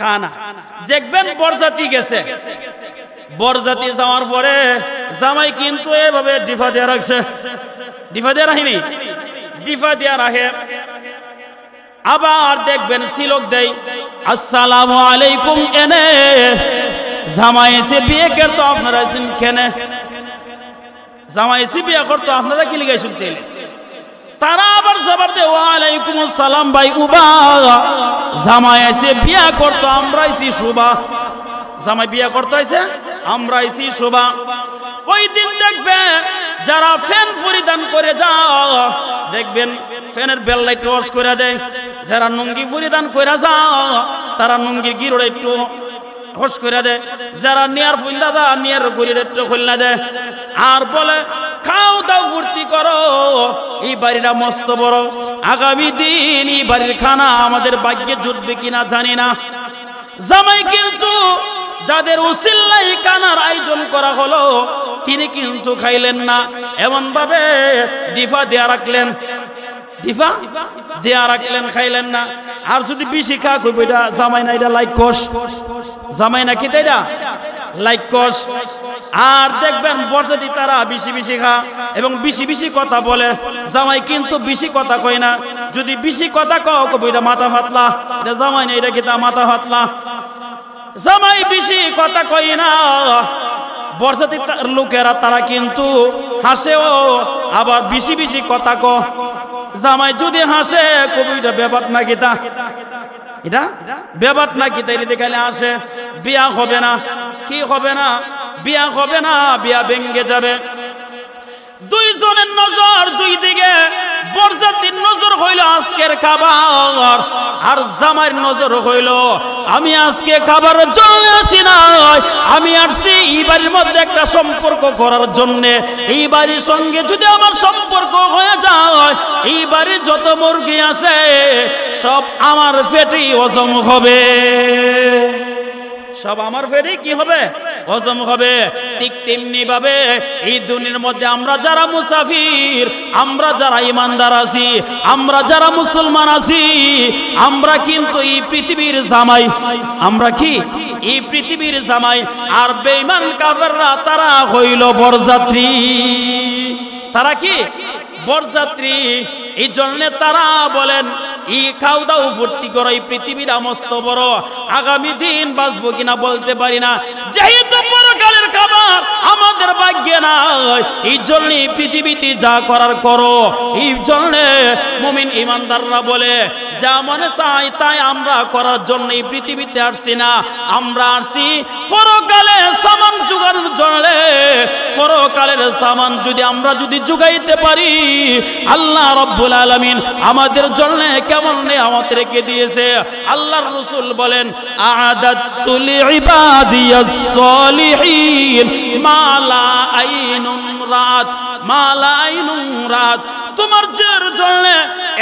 খানা। দেখবেন বরযাত্রী গেছে, বরযাত্রী যাওয়ার পরে জামাই কিন্তু এভাবে ডিফা দিয়ে রাখছে। ডিফা দিয়ে রাখিনি, ডিফা দিয়ে রাখে। আবার দেখবেন সিলক দেয়, আসসালামু আলাইকুম। এনে জামাই এসে বিয়ে করতো, আপনারা আছেন কেনে? জামাই এসে বিয়ে করতো, আপনারা কি লিখে শুনছেন? তারা আবার জবাব দেয়, ওয়ালাইকুম আসসালাম ভাই উবা। জামাই এসে বিয়ে করতো, আমরা এসি শুভা। জামাই বিয়ে করতে হয়েছে, আমরা এসি শুভা। ওই দিন দেখবে যারা ফ্যান পরিধান করে যাও, দেখবেন ফ্যানের বেল লাইট ওয়াশ করে দেয়। যারা লুঙ্গি পরিধান করে যাও, তারা লুঙ্গির গিরোড় একটু হোস করে দেয়। যারা নিয়ার ফুল্লা দা নিয়ার গড়ির একটু খুলনা দেয়। আর বলে খাও দাও ফুর্তি করো, এই বাড়িটা মস্ত বড়, আগামী দিন এই বাড়ির খানা আমাদের ভাগ্যে জুটবে কিনা জানি না। জামাই কিন্তু যাদের উসিল্লাই কানার আয়োজন করা হলো, তিনি কিন্তু খাইলেন না। এমন ভাবে ডিফা দেয়া রাখলেন, ডিফা দেয়া রাখলেন, খাইলেন না। আর যদি বেশি খা কইব এটা জামাই না, এটা লাইক কোষ। জামাই না কি এটা লাইক কোষ। আর দেখবেন বরযাত্রী তারা বেশি বেশি খা এবং বেশি বেশি কথা বলে। জামাই কিন্তু বেশি কথা কয় না। যদি বেশি কথা কও কইব এটা মাথা ফাতলা, এটা জামাই না, এটা কি তা মাথা ফাতলা। জামাই বেশি কথা কয় না। বরযাত্রী লোকেরা তারা কিন্তু হাসেও, আবার বেশি বেশি কথা ক। জামাই যদি হাসে কবি এটা ব্যাপার নাকি, তা এটা ব্যাপার নাকি, তাইলে দেখালে আসে। বিয়া হবে না, কি হবে না? বিয়া হবে না, বিয়া ভেঙ্গে যাবে। দুইজনের নজর দুই দিকে। বরযাত্রীর নজর হইল আজকের খাবার, আর জামাইয়ের নজর হইল আমি আজকে খাবারের জন্য আসি নাই, আমি আসছি এই বাড়ির মধ্যে একটা সম্পর্ক করার জন্য। এই বাড়ির সঙ্গে যদি আমার সম্পর্ক হয়ে যায়, এই বাড়ির যত মুরগি আছে সব আমার পেটেই হজম হবে, সব আমার পেটে কি হবে? হজম হবে। ঠিক তেমনি ভাবে এই দুনিয়ার মধ্যে আমরা যারা মুসাফির, আমরা যারা ইমানদার আছি, আমরা যারা মুসলমান আছি, আমরা কিন্তু এই পৃথিবীর জামাই। আমরা কি? এই পৃথিবীর জামাই। আর বেঈমান কাফেররা তারা হইল বরযাত্রী। তারা কি? বরযাত্রী। এই জন্য তারা বলেন ই খাও দাও ফুর্তি করো, এই পৃথিবীর মস্ত বড়, আগামী দিন বাঁচবো কিনা বলতে পারি না। যেহেতু পরকালের খাবার আমাদের ভাগ্যে নাই, এই জন্য পৃথিবীতে যা করার করো। এই জন্য মুমিন ইমানদাররা বলে যা মনে চাই তাই আমরা করার জন্য এই পৃথিবীতে আসছি না। আমরা আসছি পরকালে সামান জোগানোর জন্য, পরকালের সামান যদি আমরা যদি জুগাইতে পারি, আল্লাহ রাব্বুল আলামিন আমাদের জন্য কেমন নিয়ামত রেখে দিয়েছে। আল্লাহর রাসূল বলেন, আ'আদাতু লিইবাদিয়াস সালিহিন মা লা আইনুন রাত, মা লা আইনুন রাত। তোমার জন্য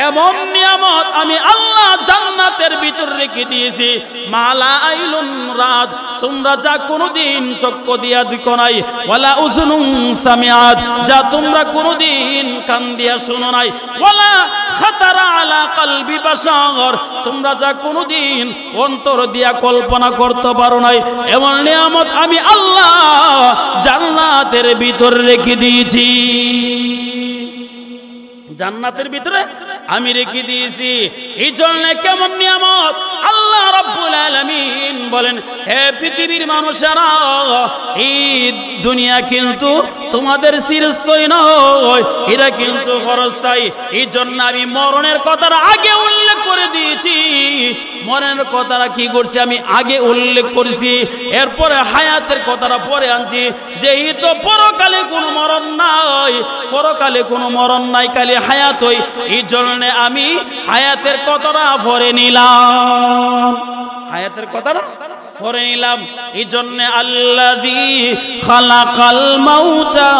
এমন নিয়ামত আমি আল্লাহ জান্নাতের ভিতর রেখে দিয়েছি, মা লা আইনুন রাত, তোমরা যা কোনোদিন চক্ষু দিয়া দেখো নাই, ওয়ালা উযুনুন সামিআত, যা তোমরা কোনোদিন কান দিয়া শুনো নাই, ওয়ালা খাতারা আলা কলবি বাশার, তোমরা যা কোনোদিন অন্তর দিয়া কল্পনা করতে পারো নাই, এমন নিয়ামত আমি আল্লাহ জান্নাতের ভিতর রেখে দিয়েছি। জান্নাতের ভিতরে আমি রেখে দিয়েছি। এই জন্য কেমন নিয়ামত আল্লাহ রাব্বুল আলামিন বলেন, হে পৃথিবীর মানুষেরা, এই দুনিয়া কিন্তু তোমাদের চিরস্থায়ী নয়, এটা কিন্তু ক্ষণস্থায়ী। এই জন্য আমি মরণের কথাটা আগে উল্লেখ করে দিয়েছি। মরণের কথাটা কি করছি আমি আগে উল্লেখ করেছি, এরপরে হায়াতের কথাটা পরে আনছি। যেহেতু পরকালে কোনো মরণ নাই, পরকালে কোনো মরণ নাই, খালি হায়াত হই, এই জন্য আমি হায়াতের কথাটা পরে নিলাম, হায়াতের কথাটা পরে নিলাম। এই জন্য আল্লাযী খালাকাল মাউতা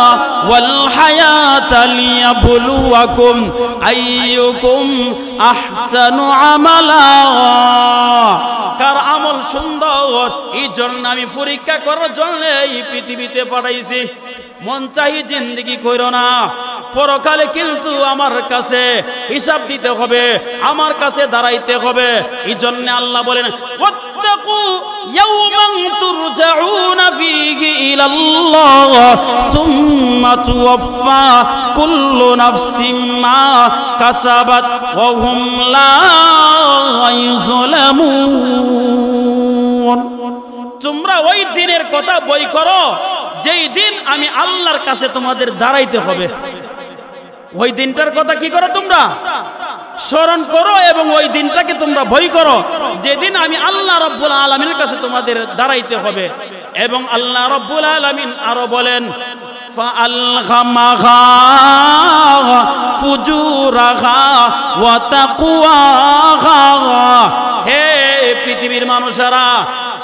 ওয়াল হায়াতা লিয়াবলুয়াকুম আইয়ুকুম আহসানু আমালা, কার আমল সুন্দর, এই জন্য আমি পরীক্ষা করার জন্য এই পৃথিবীতে পাঠাইছি। মন চাই জিন্দেগি কইরো না, পরকালে কিন্তু আমার কাছে হিসাব দিতে হবে, আমার কাছে দাঁড়াইতে হবে। এই জন্য আল্লাহ বলেন, ওয়াত্তাকু ইয়াওমান তুরজাউনা ফীহি ইলাল্লাহ সুম্মা তুওয়াফা কুল্লু নাফসিম মা কাসাবাত ওয়া হুম লা ইউযলামুন। তোমরা ওই দিনের কথা বই করো যেই দিন আমি আল্লাহর কাছে তোমাদের দাঁড়াইতে হবে। ওই দিনটার কথা কি করো তোমরা স্মরণ করো, এবং ওই দিনটাকে তোমরা ভয় করো যেদিন আমি আল্লাহ রাব্বুল আলামিনের কাছে তোমাদের দাঁড়াইতে হবে। এবং আল্লাহ রাব্বুল আলামিন আরো বলেন, ফাআলহামাহা ফুজুরাহা ওয়া তাকওয়াহা। হে পৃথিবীর মানুষেরা,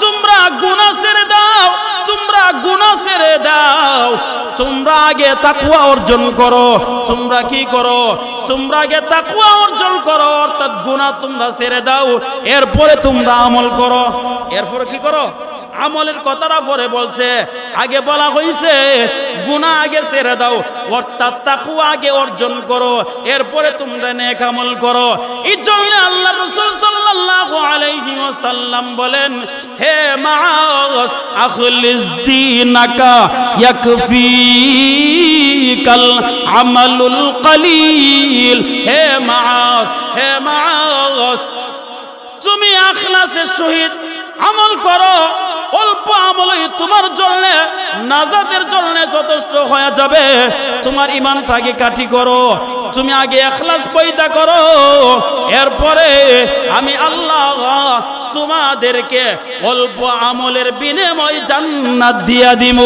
তোমরা গুনাহ ছেড়ে দাও, তোমরা গুনাহ ছেড়ে দাও, তোমরা আগে তাকওয়া অর্জন করো। তোমরা কি করো? তোমরা আগে তাকওয়া অর্জন করো, অর্থাৎ গুনাহ তোমরা ছেড়ে দাও, এরপরে তোমরা আমল করো। এরপরে কি করো? আমলের কথাটা পরে বলছে, আগে বলা হয়েছে গুনাহ আগে ছেড়ে দাও, অর্থাৎ তাকওয়া আগে অর্জন করো, এরপরে তোমরা নেক আমল করো। এই জন্য আল্লাহ রাসূল সাল্লাল্লাহু আলাইহি ওয়াসাল্লাম বলেন, হে মাআজ আখলিস দীনাকা ইয়াকফিকাল আমালুল কলিল। হে মাআজ, হে মাআজ, তুমি ইখলাসের সহিত আমল করো, অল্প আমলই তোমার জন্য নাজাতের জন্য যথেষ্ট হয়ে যাবে। তোমার ঈমানটাকে কাটি করো, তুমি আগে ইখলাস পয়দা করো, এরপরে আমি আল্লাহ তোমাদেরকে অল্প আমলের বিনিময়ে জান্নাত দিয়া দিব।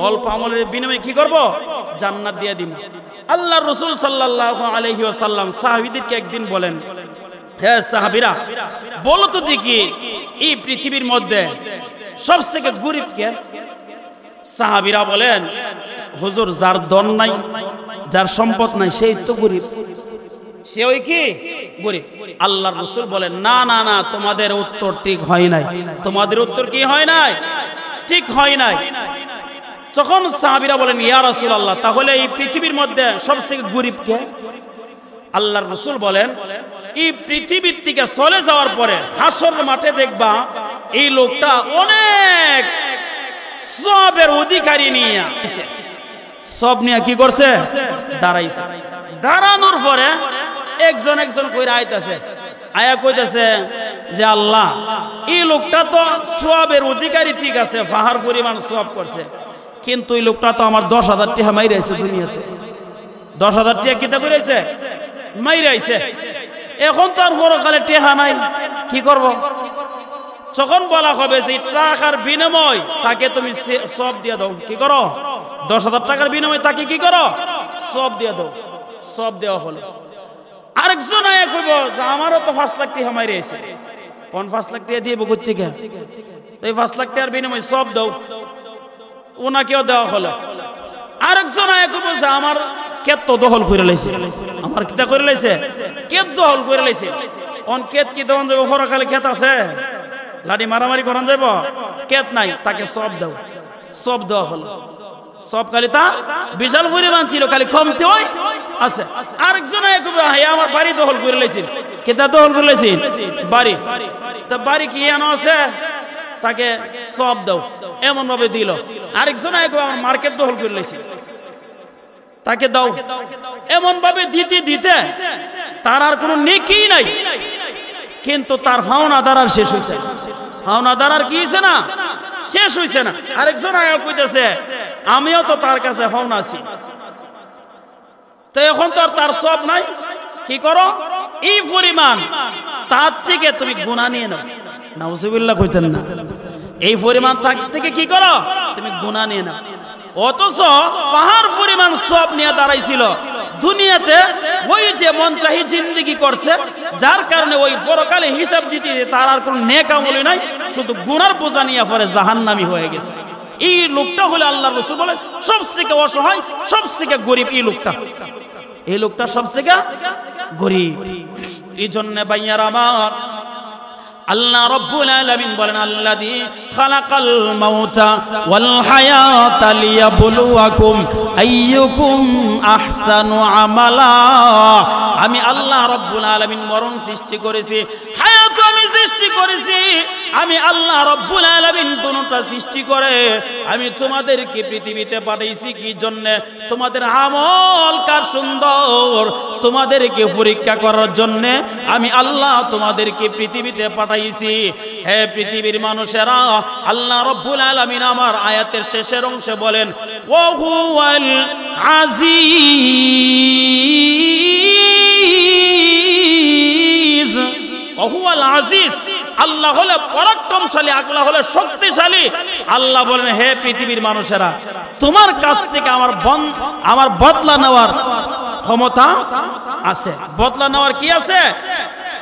অল্প আমলের বিনিময়ে কি করব? জান্নাত দিয়া দিব। আল্লাহর রাসূল সাল্লাল্লাহু আলাইহি ওয়াসাল্লাম সাহাবীদেরকে একদিন বলেন, হে সাহাবীরা, বলো তো দেখি এই পৃথিবীর মধ্যে সবথেকে গরিব কে? সাহাবীরা বলেন, হুজুর, যার ধন নাই, যার সম্পদ নাই, সেই তো গরিব। সে ওই কি গরিব? আল্লাহর রাসূল বলেন, না না না, তোমাদের উত্তর ঠিক হয় নাই। তোমাদের উত্তর কি হয় নাই? ঠিক হয় নাই। তখন সাহাবীরা বলেন, ইয়া রাসূলুল্লাহ, তাহলে এই পৃথিবীর মধ্যে সবথেকে গরিব কে? আল্লাহর রাসূল বলেন, এই পৃথিবীর থেকে চলে যাওয়ার পরে হাসর মাঠে দেখবা এই লোকটা অনেক সবের অধিকারী নিয়ে সব নিয়ে কি করছে? দাঁড়াইছে। দাঁড়ানোর পরে একজন একজন কইরা আইতাছে, আয়া কইতাছে যে আল্লাহ, এই লোকটা তো সবের অধিকারী, ঠিক আছে, পাহাড় পরিমাণ সব করছে, কিন্তু এই লোকটা তো আমার 10,000 টাকা মাইরাইছে দুনিয়াতে। 10,000 টাকা কিতা কইরাইছে? মাইরাইছে। এখন তো আর পরকালে টেহা নাই, কি করব? তখন বলা হবে যে টাকার বিনিময় তাকে তুমি সব দিয়ে দাও। কি করো? 10,000 টাকার বিনিময় তাকে কি করো? সব দিয়ে দাও। সব দেওয়া হলো। আরেকজন আয়া কইব যে আমারও তো 5 লাখ টাকা মাইরে এসে, কোন 5 লাখ টাকা দিয়ে বকুত থেকে এই 5 লাখ টাকার বিনিময় সব দাও, ওনাকেও দেওয়া হলো। আরেকজন আয়া কইব যে আমার ক্ষেত তো দখল করে লাইছে, আমার কিতা করে লাইছে? ক্ষেত দখল করে লাইছে। অন ক্ষেত কি দেওয়ান যাবো? পরকালে ক্ষেত আছে, লাঠি মারামারি করান যাব? ক্ষেত নাই, তাকে সব দাও। সব দেওয়া হলো। সব খালি তার বিশাল পরিমাণ ছিল, খালি কমতে হয় আছে। আরেকজন আমার বাড়ি দখল করে লাইছেন। কেতা দখল করে লাইছেন? বাড়ি। তা বাড়ি কি এনো আছে? তাকে সব দাও, এমন ভাবে দিল। আরেকজন আমার মার্কেট দখল করে লাইছেন, তাকে দাও। এমন ভাবে দিতে দিতে তার আর কোনো নেকি নাই, কিন্তু তার ভাওনাদার আর শেষ হইছে। ভাওনাদার আর কি হইছে না? শেষ হইছে না। আরেকজন কইতেছে আমিও তো তার কাছে ভাওনা আছি, তো এখন তো আর তার সব নাই। কি করো? এই পরিমাণ তার থেকে তুমি গুনাহ নিয়ে নাও। নাউজুবিল্লাহ কইতেন না? এই পরিমাণ তার থেকে কি করো? তুমি গুনাহ নিয়ে নাও। অথচ পাহাড় পরিমাণ সব নিয়ে দাঁড়াইছিল দুনিয়াতে, ওই যে মন চাহি জিন্দেগি করছে, যার কারণে ওই পরকালে হিসাব দিতে তার আর কোন নেক আমলই নাই, শুধু গুনার বোঝা নিয়ে পরে জাহান্নামী হয়ে গেছে। এই লোকটা হলো আল্লাহর রাসূল বলে সবথেকে অসহায়, সবথেকে গরিব এই লোকটা। এই লোকটা সবথেকে গরিব। এই জন্য ভাইয়ারা আমার, আল্লাহ রাব্বুল আলামিন বলেন আল্লাযী খালাকাল মাউতা ওয়াল হায়াতা লিয়াবলুয়াকুম আইয়ুকুম আহসানু আমালা। আমি আল্লাহ রাব্বুল আলামিন মরণ সৃষ্টি করেছি, হায়াত আমি সৃষ্টি করেছি। আমি আল্লাহ রাব্বুল আলামিন দুটোটা সৃষ্টি করে আমি তোমাদেরকে পৃথিবীতে পাঠাইছি কি জন্য? তোমাদের আমল কার সুন্দর, তোমাদেরকে পরীক্ষা করার জন্য আমি আল্লাহ তোমাদেরকে পৃথিবীতে পাঠাইছি। হে পৃথিবীর মানুষেরা, আল্লাহ রাব্বুল আলামিন আমার আয়াতের শেষের অংশে বলেন ওয়া হুয়াল আজিজ। ওয়া হুয়াল আজিজ, আল্লাহ হলে পরাক্রমশালী, আল্লাহ হলে শক্তিশালী। আল্লাহ বলেন হে পৃথিবীর মানুষেরা, তোমার কাছ থেকে আমার বদলা নেওয়ার ক্ষমতা আছে। বদলা নেওয়ার কি আছে?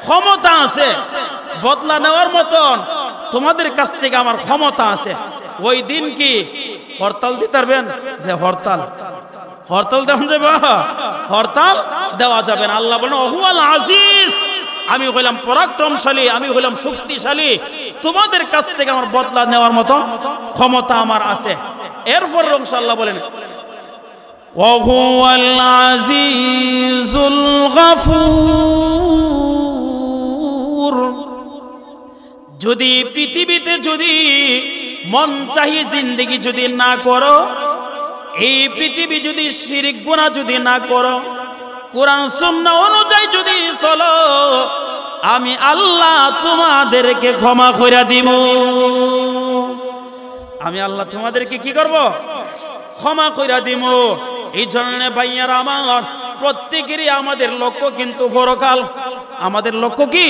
ক্ষমতা আছে। বদলা নেওয়ার মতন তোমাদের কাছ থেকে আমার ক্ষমতা আছে। ওই দিন কি হরতাল দিতে পারবেন? যে হরতাল দেওয়া যাবে? হরতাল দেওয়া যাবে না। আল্লাহ বলেন ওহুয়াল আজিজ, আমি হইলাম পরাক্রমশালী, আমি হইলাম শক্তিশালী, তোমাদের কাছ থেকে আমার বদলা নেওয়ার মতো ক্ষমতা আমার আছে। এরপর আল্লাহ বলেন ওহুয়াল আজিজুল গফুর। যদি পৃথিবীতে যদি মন চাহি জিন্দেগি যদি না করো, এই পৃথিবী যদি শিরক গুনাহ যদি না করো, কোরআন সুন্নাহ অনুযায়ী যদি চলো, আমি আল্লাহ তোমাদেরকে ক্ষমা করে দিব। আমি আল্লাহ তোমাদেরকে কি করব? ক্ষমা করে দিব। এই জন্য ভাইয়ারা আমার, প্রত্যেকেরই আমাদের লক্ষ্য কিন্তু পরকাল। আমাদের লক্ষ্য কি?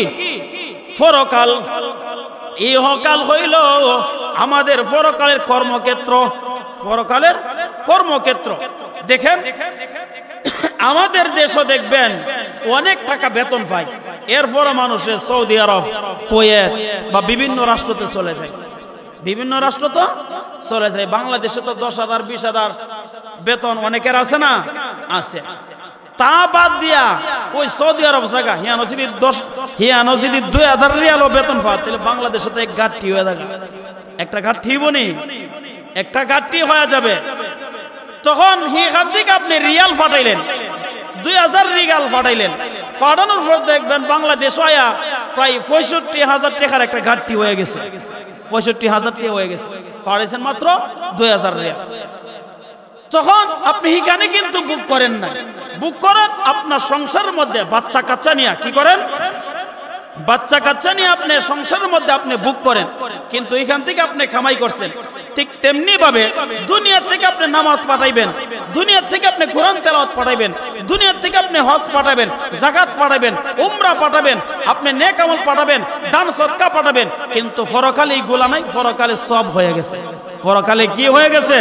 পরকাল। ইহকাল হইল আমাদের পরকালের কর্মক্ষেত্র। পরকালের কর্মক্ষেত্র। দেখেন আমাদের দেশও দেখবেন অনেক টাকা বেতন পায়, এরপরে মানুষের সৌদি আরব, কুয়েত বা বিভিন্ন রাষ্ট্রতে চলে যায়। বিভিন্ন রাষ্ট্র তো চলে যায়। বাংলাদেশে তো 10,000 20,000 বেতন অনেকের আছে না? আছে। তা বাদ দিয়া ওই সৌদি আরব জায়গা হিয়ানো যদি 2,000 রিয়ালও বেতন পায়, তাহলে বাংলাদেশে তো এক ঘাটতি হয়ে যাবে। একটা ঘাটতি বনি, একটা ঘাটতি হয়ে যাবে। তখন হিখান থেকে আপনি রিয়াল পাঠাইলেন, 2,000 রিয়াল পাঠাইলেন, পাঠানোর পর দেখবেন বাংলাদেশ আয়া প্রায় 65,000 টাকার একটা ঘাটতি হয়ে গেছে। 65,000 টাকা হয়ে গেছে, পাঠাইছেন মাত্র 2,000 রিয়াল। তখন আপনি এখানে কিন্তু বুক করেন না, বুক করেন আপনার সংসারের মধ্যে বাচ্চা কাচ্চা নিয়ে। কি করেন? বাচ্চা কাচ্চা নিয়ে আপনি সংসারের মধ্যে আপনি ভোগ করেন, কিন্তু এখান থেকে আপনি কামাই করছেন। ঠিক তেমনি ভাবে দুনিয়া থেকে আপনি নামাজ পাঠাইবেন, দুনিয়া থেকে আপনি কোরআন তেলাওয়াত পাঠাইবেন, দুনিয়া থেকে আপনি হজ পাঠাবেন, যাকাত পাঠাবেন, উমরা পাঠাবেন, আপনি নেক আমল পাঠাবেন, দান সদকা পাঠাবেন, কিন্তু পরকালে এইগুলা নাই। পরকালে সব হয়ে গেছে। পরকালে কি হয়ে গেছে?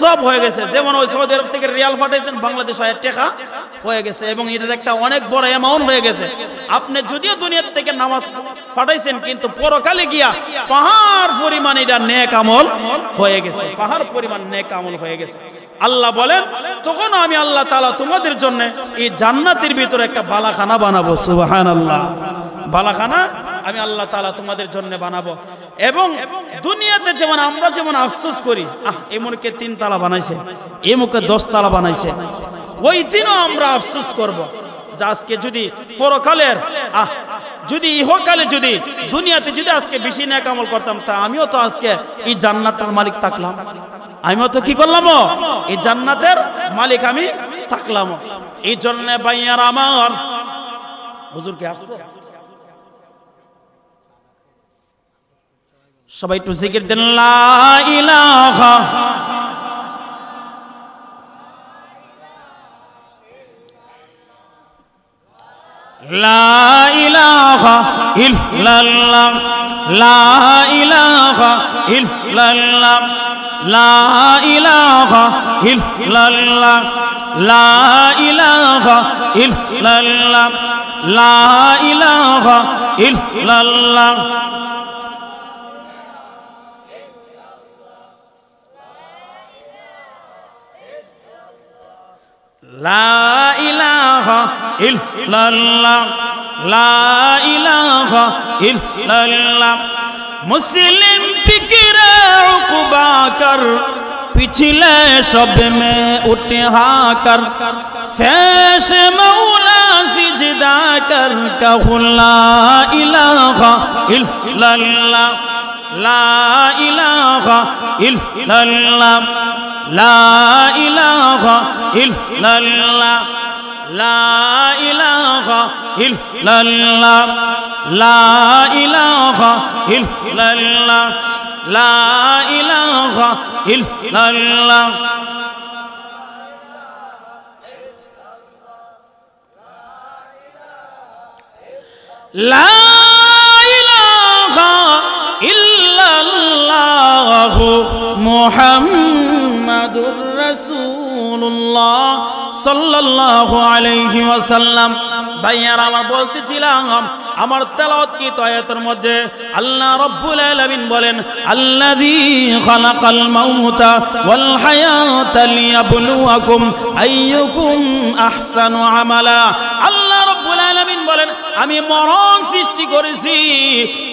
সব হয়ে গেছে। যেমন ওই সৌদি আরব থেকে রিয়াল পাঠাইছেন, বাংলাদেশ 1000 টাকা হয়ে গেছে, এবং এটার একটা অনেক বড় অ্যামাউন্ট হয়ে গেছে। আপনি যদিও দুনিয়ার থেকে নামাজ পাঠাইছেন, কিন্তু পরকালে গিয়া পাহাড় পরিমাণ এটা নেক আমল হয়ে গেছে, পাহাড় পরিমাণ নেক আমল হয়ে গেছে। আল্লাহ বলেন, তখন আমি আল্লাহ তাআলা তোমাদের জন্য এই জান্নাতের ভিতরে একটা বালাখানা বানাবো। সুবহানাল্লাহ। বালাখানা আমি আল্লাহ তাআলা তোমাদের জন্য বানাবো। এবং দুনিয়াতে যেমন আমরা যেমন আফসোস করি, এই মুখে 3 তালা বানাইছে, এই মুখে 10 তালা বানাইছে, ওই দিনও আমরা আফসোস করব যে আজকে যদি পরকালের যদি ইহকালে যদি দুনিয়াতে যদি আজকে বেশি নেক আমল করতাম, তা আমিও তো আজকে এই জান্নাতের মালিক থাকলাম। আমিও তো কি করলাম? এই জান্নাতের মালিক আমি থাকলাম। এই জন্য ভাইয়ার আমার, হুজুর কে আসছে? সবাই একটু জিকির দেন, লা ইলাহা লা ইলাহা ইল্লাল্লাহ, লা ইলাহা ইল্লাল্লাহ, লা ইলাহা ইল্লাল্লাহ, লা ইলাহা ইল্লাল্লাহ, লা ইলাহা ইল্লাল্লাহ। লা ইলাহা ইল্লাল্লাহ, লা ইলাহা ইল্লাল্লাহ। मुस्लिम फिक्र उक़बा कर, पिछले शब में उठा कर, फैश मौला सिजदा कर, कहू ला इलाहा इल्लल्लाह, ला इलाहा इल्लल्लाह, ला इलाहा इल्लल्लाह, ला इलाहा इल्लल्लाह, ला इलाहा इल्लल्लाह, ला इलाहा इल्लल्लाह। ला इलाहा इल्लल्लाह मुहम्मदुर রাসূলুল্লাহ সাল্লাল্লাহু আলাইহি ওয়াসাল্লাম। ভাইয়ারা আমার বলতেছিলাম, আমার তেলাওয়াত কি আয়াতের মধ্যে আল্লাহ রাব্বুল আলামিন বলেন, আল্লাযী খালাকাল মাউতা ওয়াল হায়াতা লিয়াবলুয়াকুম আইয়ুকুম আহসানু আমালা। আল্লাহ রাব্বুল আলামিন বলেন, আমি মরণ সৃষ্টি করেছি,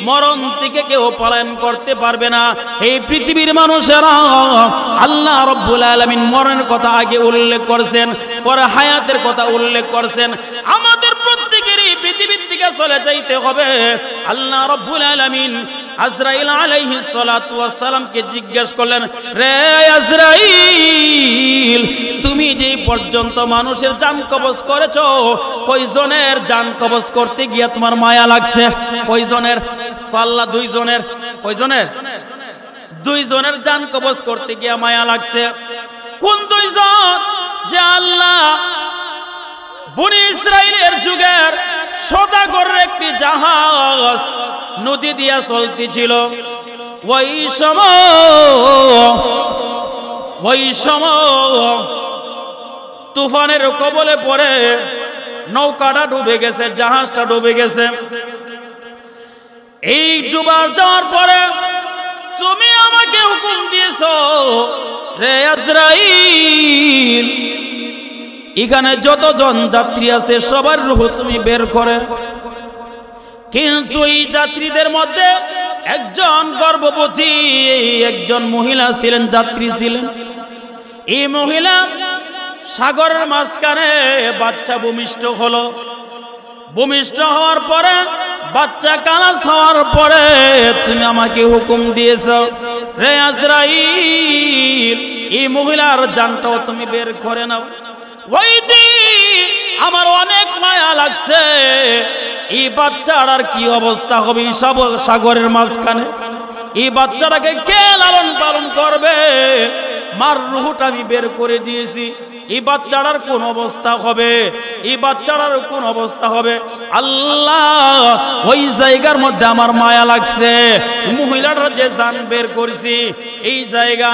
মরণ থেকে কেউ পলায়ন করতে পারবে না। এই পৃথিবীর মানুষেরা আল্লাহ রাব্বুল আলামিন মরণের কথা আগে উল্লেখ করেছেন, পরে হায়াতের কথা উল্লেখ করেছেন। আমাদের প্রত্যেকেরই পৃথিবীর থেকে চলে যাইতে হবে। আল্লাহ রাব্বুল আলামিন আজরাইল আলাইহিস সালাতু ওয়াস সালামকে জিজ্ঞেস করলেন, রে আজরাইল, তুমি যে পর্যন্ত মানুষের জান কবজ করেছো, কয়জনের জান কবজ করতে গিয়া তোমার মায়া লাগছে? কয়জনের? আল্লাহ 2 জনের। কয়জনের? 2 জনের জান কবজ করতে গিয়া মায়া লাগছে। কোন 2 জন? যে আল্লাহ বনি ইসরাইলের যুগের সওদাগরের একটি জাহাজ নদী দিয়া চলতেছিল, ওই সময় তুফানের কবলে পড়ে নৌকাটা ডুবে গেছে, জাহাজটা ডুবে গেছে। এই ডুবার যাওয়ার পরে তুমি আমাকে হুকুম দিয়েছো, রে আজরাইল, এখানে যতজন যাত্রী আছে সবার রূহ তুমি বের করে। কিন্তু এই যাত্রীদের মধ্যে একজন গর্ভবতী একজন মহিলা ছিলেন, যাত্রী ছিলেন। এই মহিলা সাগরের মাঝখানে বাচ্চা ভূমিষ্ঠ হলো। ভূমিষ্ঠ হওয়ার পরে বাচ্চা কালাস হওয়ার পরে তুমি আমাকে হুকুম দিয়েছো, রে আজরাইল, এই মহিলার জানটাও তুমি বের করে নাও। ওই দিন আমার অনেক মায়া লাগছে, এই বাচ্চাটার কি অবস্থা হবে এই সাগরের মাঝখানে? এই বাচ্চাটাকে কে লালন পালন করবে? মার রূহটা আমি বের করে দিয়েছি, এই বাচ্চাটার কোন অবস্থা হবে? এই বাচ্চাটার কোন অবস্থা হবে? আল্লাহ, ওই জায়গার মধ্যে আমার মায়া লাগছে। মহিলাটার যে জান বের করেছি এই জায়গা,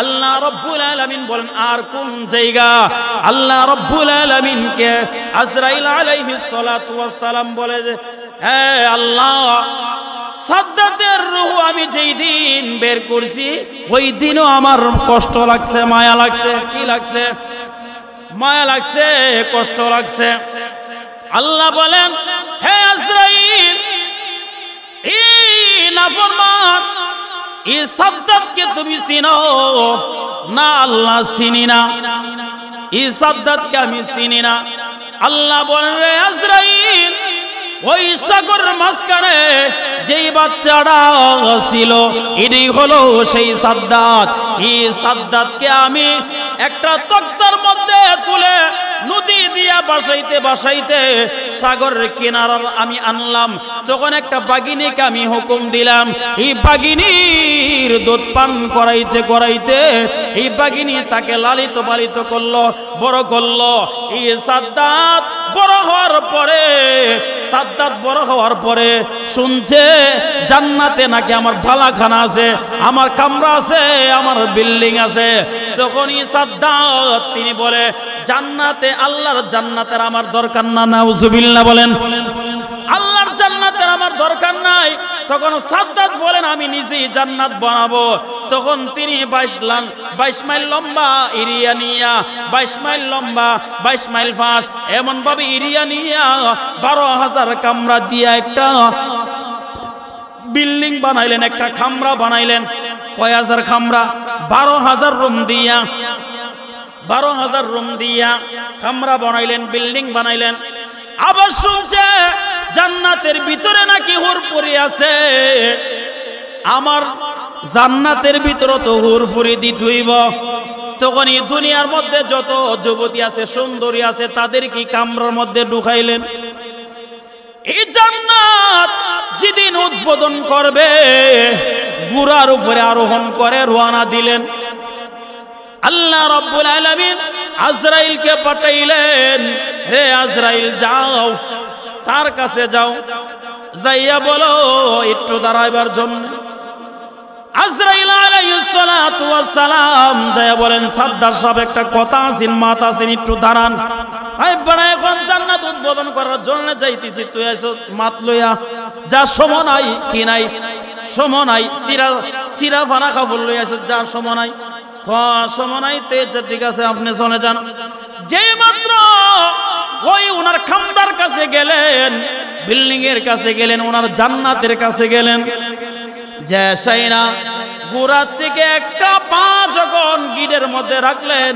আল্লাহ রাব্বুল আলামিন বলেন আর কোন জায়গা? আল্লাহ রাব্বুল আলামিনকে আজরাইল আলাইহিস সালাতু ওয়াস সালাম বলে যে, হ্যাঁ আল্লাহ, সাদ্দাতের রূহ আমি যেই দিন বের করছি ওই দিনও আমার কষ্ট লাগছে, মায়া লাগছে। কি লাগছে? মায়া লাগছে, কষ্ট লাগছে। আল্লাহ বলেন, হে আজরাইল, এই নাফরমান এই সাদ্দাতকে তুমি চিনো না? আল্লাহ চিনি না, এই সাদ্দাতকে আমি চিনি না। আল্লাহ বলেন, রে আজরাইল, ওই সাগরের মাঝখানে যেই বাচ্চাটা ছিল এটাই হলো সেই সাদ্দাত। এই সাদ্দাতকে আমি একটা তক্তার মধ্যে তুলে নদী দিয়া বাসাইতে বাসাইতে সাগরের কিনারার আমি আনলাম। যখন একটা বাগিনীকে আমি হুকুম দিলাম, এই বাগিনীর দুধ পান করাইতে করাইতে এই বাগিনী তাকে লালিত পালিত করলো, বড় করলো। এই সাদ্দাত বড় হওয়ার পরে, সাদ্দাত বড় হওয়ার পরে শুনছে জান্নাতে নাকি আমার বালাখানা আছে, আমার কামরা আছে, আমার বিল্ডিং আছে। তখন এই সাদ্দাত তিনি বলে, জান্নাতে, আল্লাহর জান্নাতের আমার দরকার না। নাউজুবিল্লাহ বলেন, আল্লাহর জান্নাতের আমার দরকার নাই। তখন সাদ্দাত বলেন, আমি নিজেই জান্নাত বানাবো। তখন তিনি 22 মাইল লম্বা এরিয়া নিয়া, 22 মাইল লম্বা, 22 মাইল ফাঁস, এমন ভাবে এরিয়া নিয়া 12,000 কামরা দিয়া একটা বিল্ডিং বানাইলেন, একটা খামরা বানাইলেন। কয় হাজার খামরা? 12,000 রুম দিয়া, 12,000 রুম দিয়া খামরা বানাইলেন, বিল্ডিং বানাইলেন। আবার শুনছে জান্নাতের ভিতরে নাকি হুরপুরি আছে। আমার জান্নাতের ভিতরে তো হুরপুরি দিতে হইব। তখন এই দুনিয়ার মধ্যে যত যুবতী আছে, সুন্দরী আছে, তাদের কি কামরার মধ্যে ঢুকাইলেন। এই জান্নাত যেদিন উদ্বোধন করবে, ঘোড়ার উপরে আরোহণ করে রওনা দিলেন। আল্লাহ রাব্বুল আলামিন আজরাইলকে পাঠাইলেন, রে আজরাইল যাও, তার কাছে যাও, যাইয়া বলো একটু দাঁড়াইবার জন্য। আজরাইল আলাইহিস সালাতু ওয়াস সালাম যাইয়া বলেন, সাদ্দাত সাহেব একটা কথা আছেন, মাথা আছেন, একটু দাঁড়ান। ভাই বড় এখন জান্নাত উদ্বোধন করার জন্য যাইতেছি, তুই এসো মাত লইয়া যা, সময় নাই। কি নাই? সময় নাই। সিরা ফানা খাবল লইয়া এসো, যা সময় নাই। সময় নাই, ঠিক আছে আপনি চলে যান। যেই মাত্র ওই ওনার খামরার কাছে গেলেন, বিল্ডিং এর কাছে গেলেন, ওনার জান্নাতের কাছে গেলেন, যে সাইনা গোড়ার থেকে একটা পা যখন গিটের মধ্যে রাখলেন,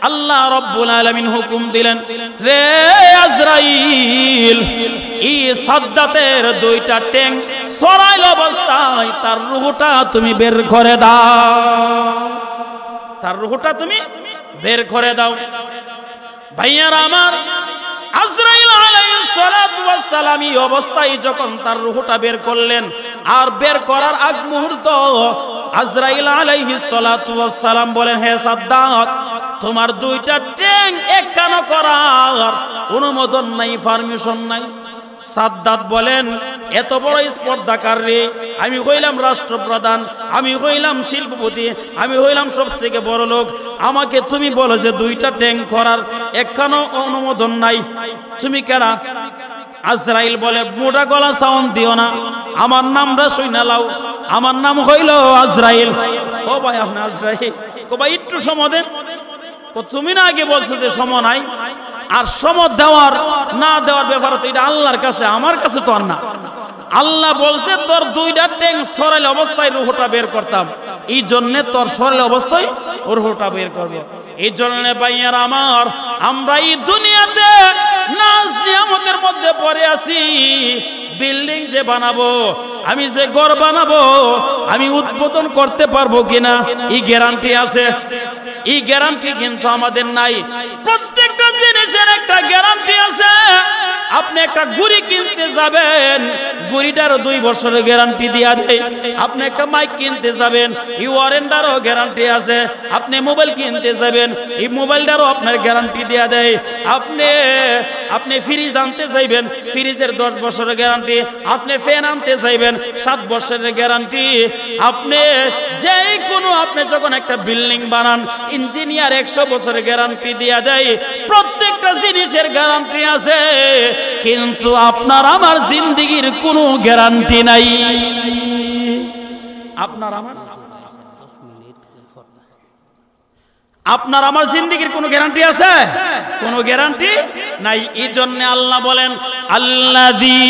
আল্লাহ রাব্বুল আলামিন হুকুম দিলেন, রে আজরাইল, এই সাদ্দাতের দুইটা ট্যাং সরাইল অবস্থায় তার রূহটা তুমি বের করে দাও, তার রূহটা তুমি বের করে দাও। ভাইয়ারা আমার, আজরাইল আলাইহিস সালাতু ওয়াস সালাম এই অবস্থায় যখন তার রূহটা বের করলেন, আর বের করার আগ মুহূর্ত আজরাইল আলাইহিস সালাতু ওয়াস সালাম বলেন, হে সাদ্দাত, তোমার দুইটা ট্যাং একখানো করার অনুমোদন নাই, পারমিশন নাই। সাদ্দাত বলেন, এত বড় স্পর্ধাকারী, আমি হইলাম রাষ্ট্রপ্রধান, আমি হইলাম শিল্পপতি, আমি হইলাম সবথেকে বড় লোক, আমাকে তুমি বলো যে দুইটা ট্যাং করার একখানো অনুমোদন নাই, তুমি কেডা? আজরাইল বলে, মোটা গলা সাউন্ড দিও না, আমার নামটা শুইনা লাও, আমার নাম হইল আজরাইল। ও ভাই আপনি আজরাইল? ও ভাই একটু সময় দেন। তুমি না আগে বলছো যে সময় নাই, আর সময় দেওয়ার না দেওয়ার ব্যাপার তো এটা আল্লাহর কাছে, আমার কাছে তো আর না। আল্লাহ বলছে তোর দুইটা ট্যাং সরাইল অবস্থায় রূহটা বের করতাম, এই জন্য তোর সরাইল অবস্থায় রূহটা বের করব। এই জন্য ভাইয়ার আমার, আমরা এই দুনিয়াতে নাজ নিয়ামতের মধ্যে পড়ে আছি। বিল্ডিং যে বানাবো, আমি যে ঘর বানাবো, আমি উদ্বোধন করতে পারবো কিনা এই গ্যারান্টি আছে? এই গ্যারান্টি কিন্তু আমাদের নাই। প্রত্যেকটা জিনিসের একটা গ্যারান্টি আছে। আপনি একটা ঘড়ি কিনতে যাবেন, ঘড়িটারও 2 বছরের গ্যারান্টি দিয়া দেয়। আপনি একটা মাইক কিনতে যাবেন, এই ওয়ারেন্টারও গ্যারান্টি আছে। আপনি মোবাইল কিনতে যাবেন, এই মোবাইলটারও আপনার গ্যারান্টি দিয়া দেয়। আপনি ফ্রিজ আনতে চাইবেন, ফ্রিজের 10 বছরের গ্যারান্টি। আপনি ফ্যান আনতে চাইবেন, 7 বছরের গ্যারান্টি। আপনি যেই কোনো আপনি যখন একটা বিল্ডিং বানান, ইঞ্জিনিয়ার 100 বছরের গ্যারান্টি দিয়া দেয়। প্রত্যেকটা জিনিসের গ্যারান্টি আছে, কিন্তু আপনার আমার জিন্দেগির কোনো গ্যারান্টি নাই। আপনার আমার জিন্দেগির কোনো গ্যারান্টি আছে? কোনো গ্যারান্টি নাই। এই জন্য আল্লাহ বলেন, আল্লাযী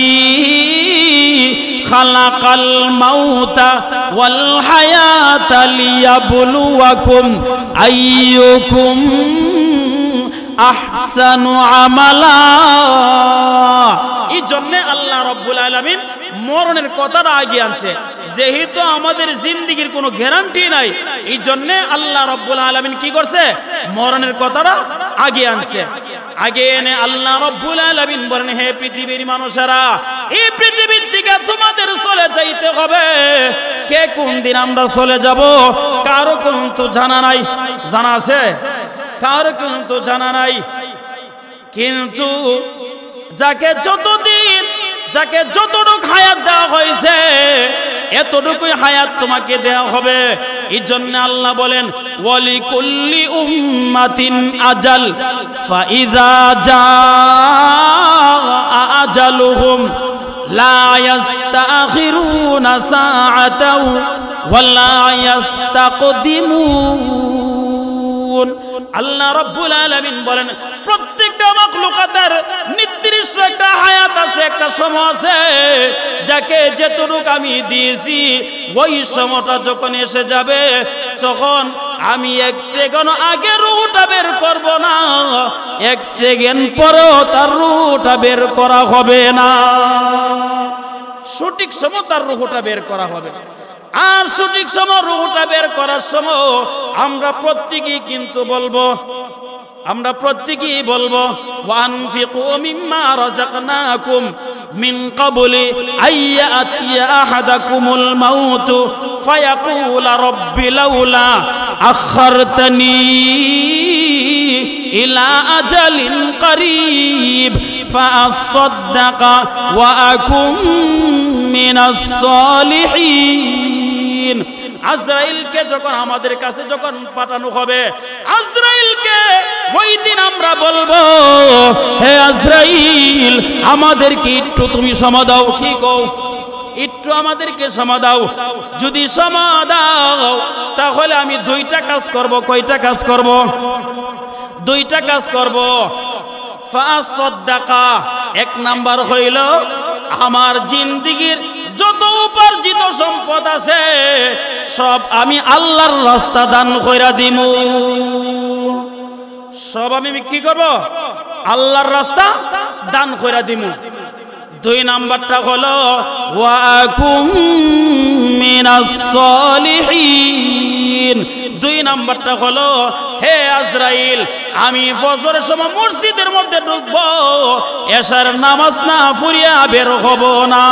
খালাকাল মাউতা ওয়াল হায়াতা লিয়াবলুয়াকুম আইয়ুকুম আহসানু আমালা। এই জন্য আল্লাহ রাব্বুল আলামিন মরণের কথাটা আগে আনছে। যেহেতু আমাদের জিন্দেগির কোনো গ্যারান্টি নাই, এই জন্য আল্লাহ রাব্বুল আলামিন কি করছে? মরণের কথাটা আগে আনছে। আগে এনে আল্লাহ রাব্বুল আলামিন বলেন, হে পৃথিবীর মানুষেরা, এই পৃথিবীর থেকে তোমাদের চলে যাইতে হবে। কে কোন দিন আমরা চলে যাব কারো কিন্তু জানা নাই। জানা আছে? কারো কিন্তু জানা নাই। কিন্তু যাকে যতটুকু হায়াত দেওয়া হয়েছে, এতটুকুই হায়াত তোমাকে দেওয়া হবে। এই জন্য আল্লাহ বলেন, ওয়ালিকুল্লি উম্মাতিন আজাল ফাইযা জাআ আজালুহুম লা ইস্তাখিরুনা সাআতাও ওয়া লা ইস্তাকদিমুন। আল্লাহ রাব্বুল আলামিন বলেন, প্রত্যেকটা মাখলুকাতের নির্দিষ্ট একটা হায়াত আছে, একটা সময় আছে। যাকে যেটুকু আমি দিয়েছি, ওই সময়টা যখন এসে যাবে, তখন আমি 1 সেকেন্ড আগে রূহটা বের করব না, 1 সেকেন্ড পরেও তার রূহটা বের করা হবে না। সঠিক সময় তার রূহটা বের করা হবে। আর সঠিক সময় রূহটা বের করার সময় আমরা প্রত্যেকেই কিন্তু বলবো, ওয়ানফিকু মিম্মা রাযাকনাকুম মিন ক্বাবলি আইয়াতিয়া আহাদাকুমুল মাউত ফায়াকুলা রাব্বি লাউলা আখারতানি ইলা আজালিন করিব ফাআসাদদাকা ওয়া আকুম মিনাস সালিহিন। আজরাইলকে যখন আমাদের কাছে যখন পাঠানো হবে, আজরাইলকে ওই দিন আমরা বলবো, হে আজরাইল, আমাদেরকে একটু তুমি সময় দাও। কি কও? একটু আমাদেরকে সময় দাও। যদি সময় দাও, তাহলে আমি 2টা কাজ করব। কয়টা কাজ করব? 2টা কাজ করব। ফাসাদদাকা, 1 নাম্বার হইল আমার জিন্দেগির যত উপার্জিত সম্পদ আছে সব আমি আল্লাহর রাস্তা দান কইরা দিমু। সব আমি কি করব? আল্লাহর রাস্তা দান কইরা দিমু। 2 নাম্বারটা হলো ওয়া আকুম মিনাস সালিহিন। 2 নাম্বারটা হলো, হে আজরাইল, আমি ফজরের সময় মসজিদের মধ্যে ঢুকবো, এশার নামাজ না পড়িয়া বের হব না।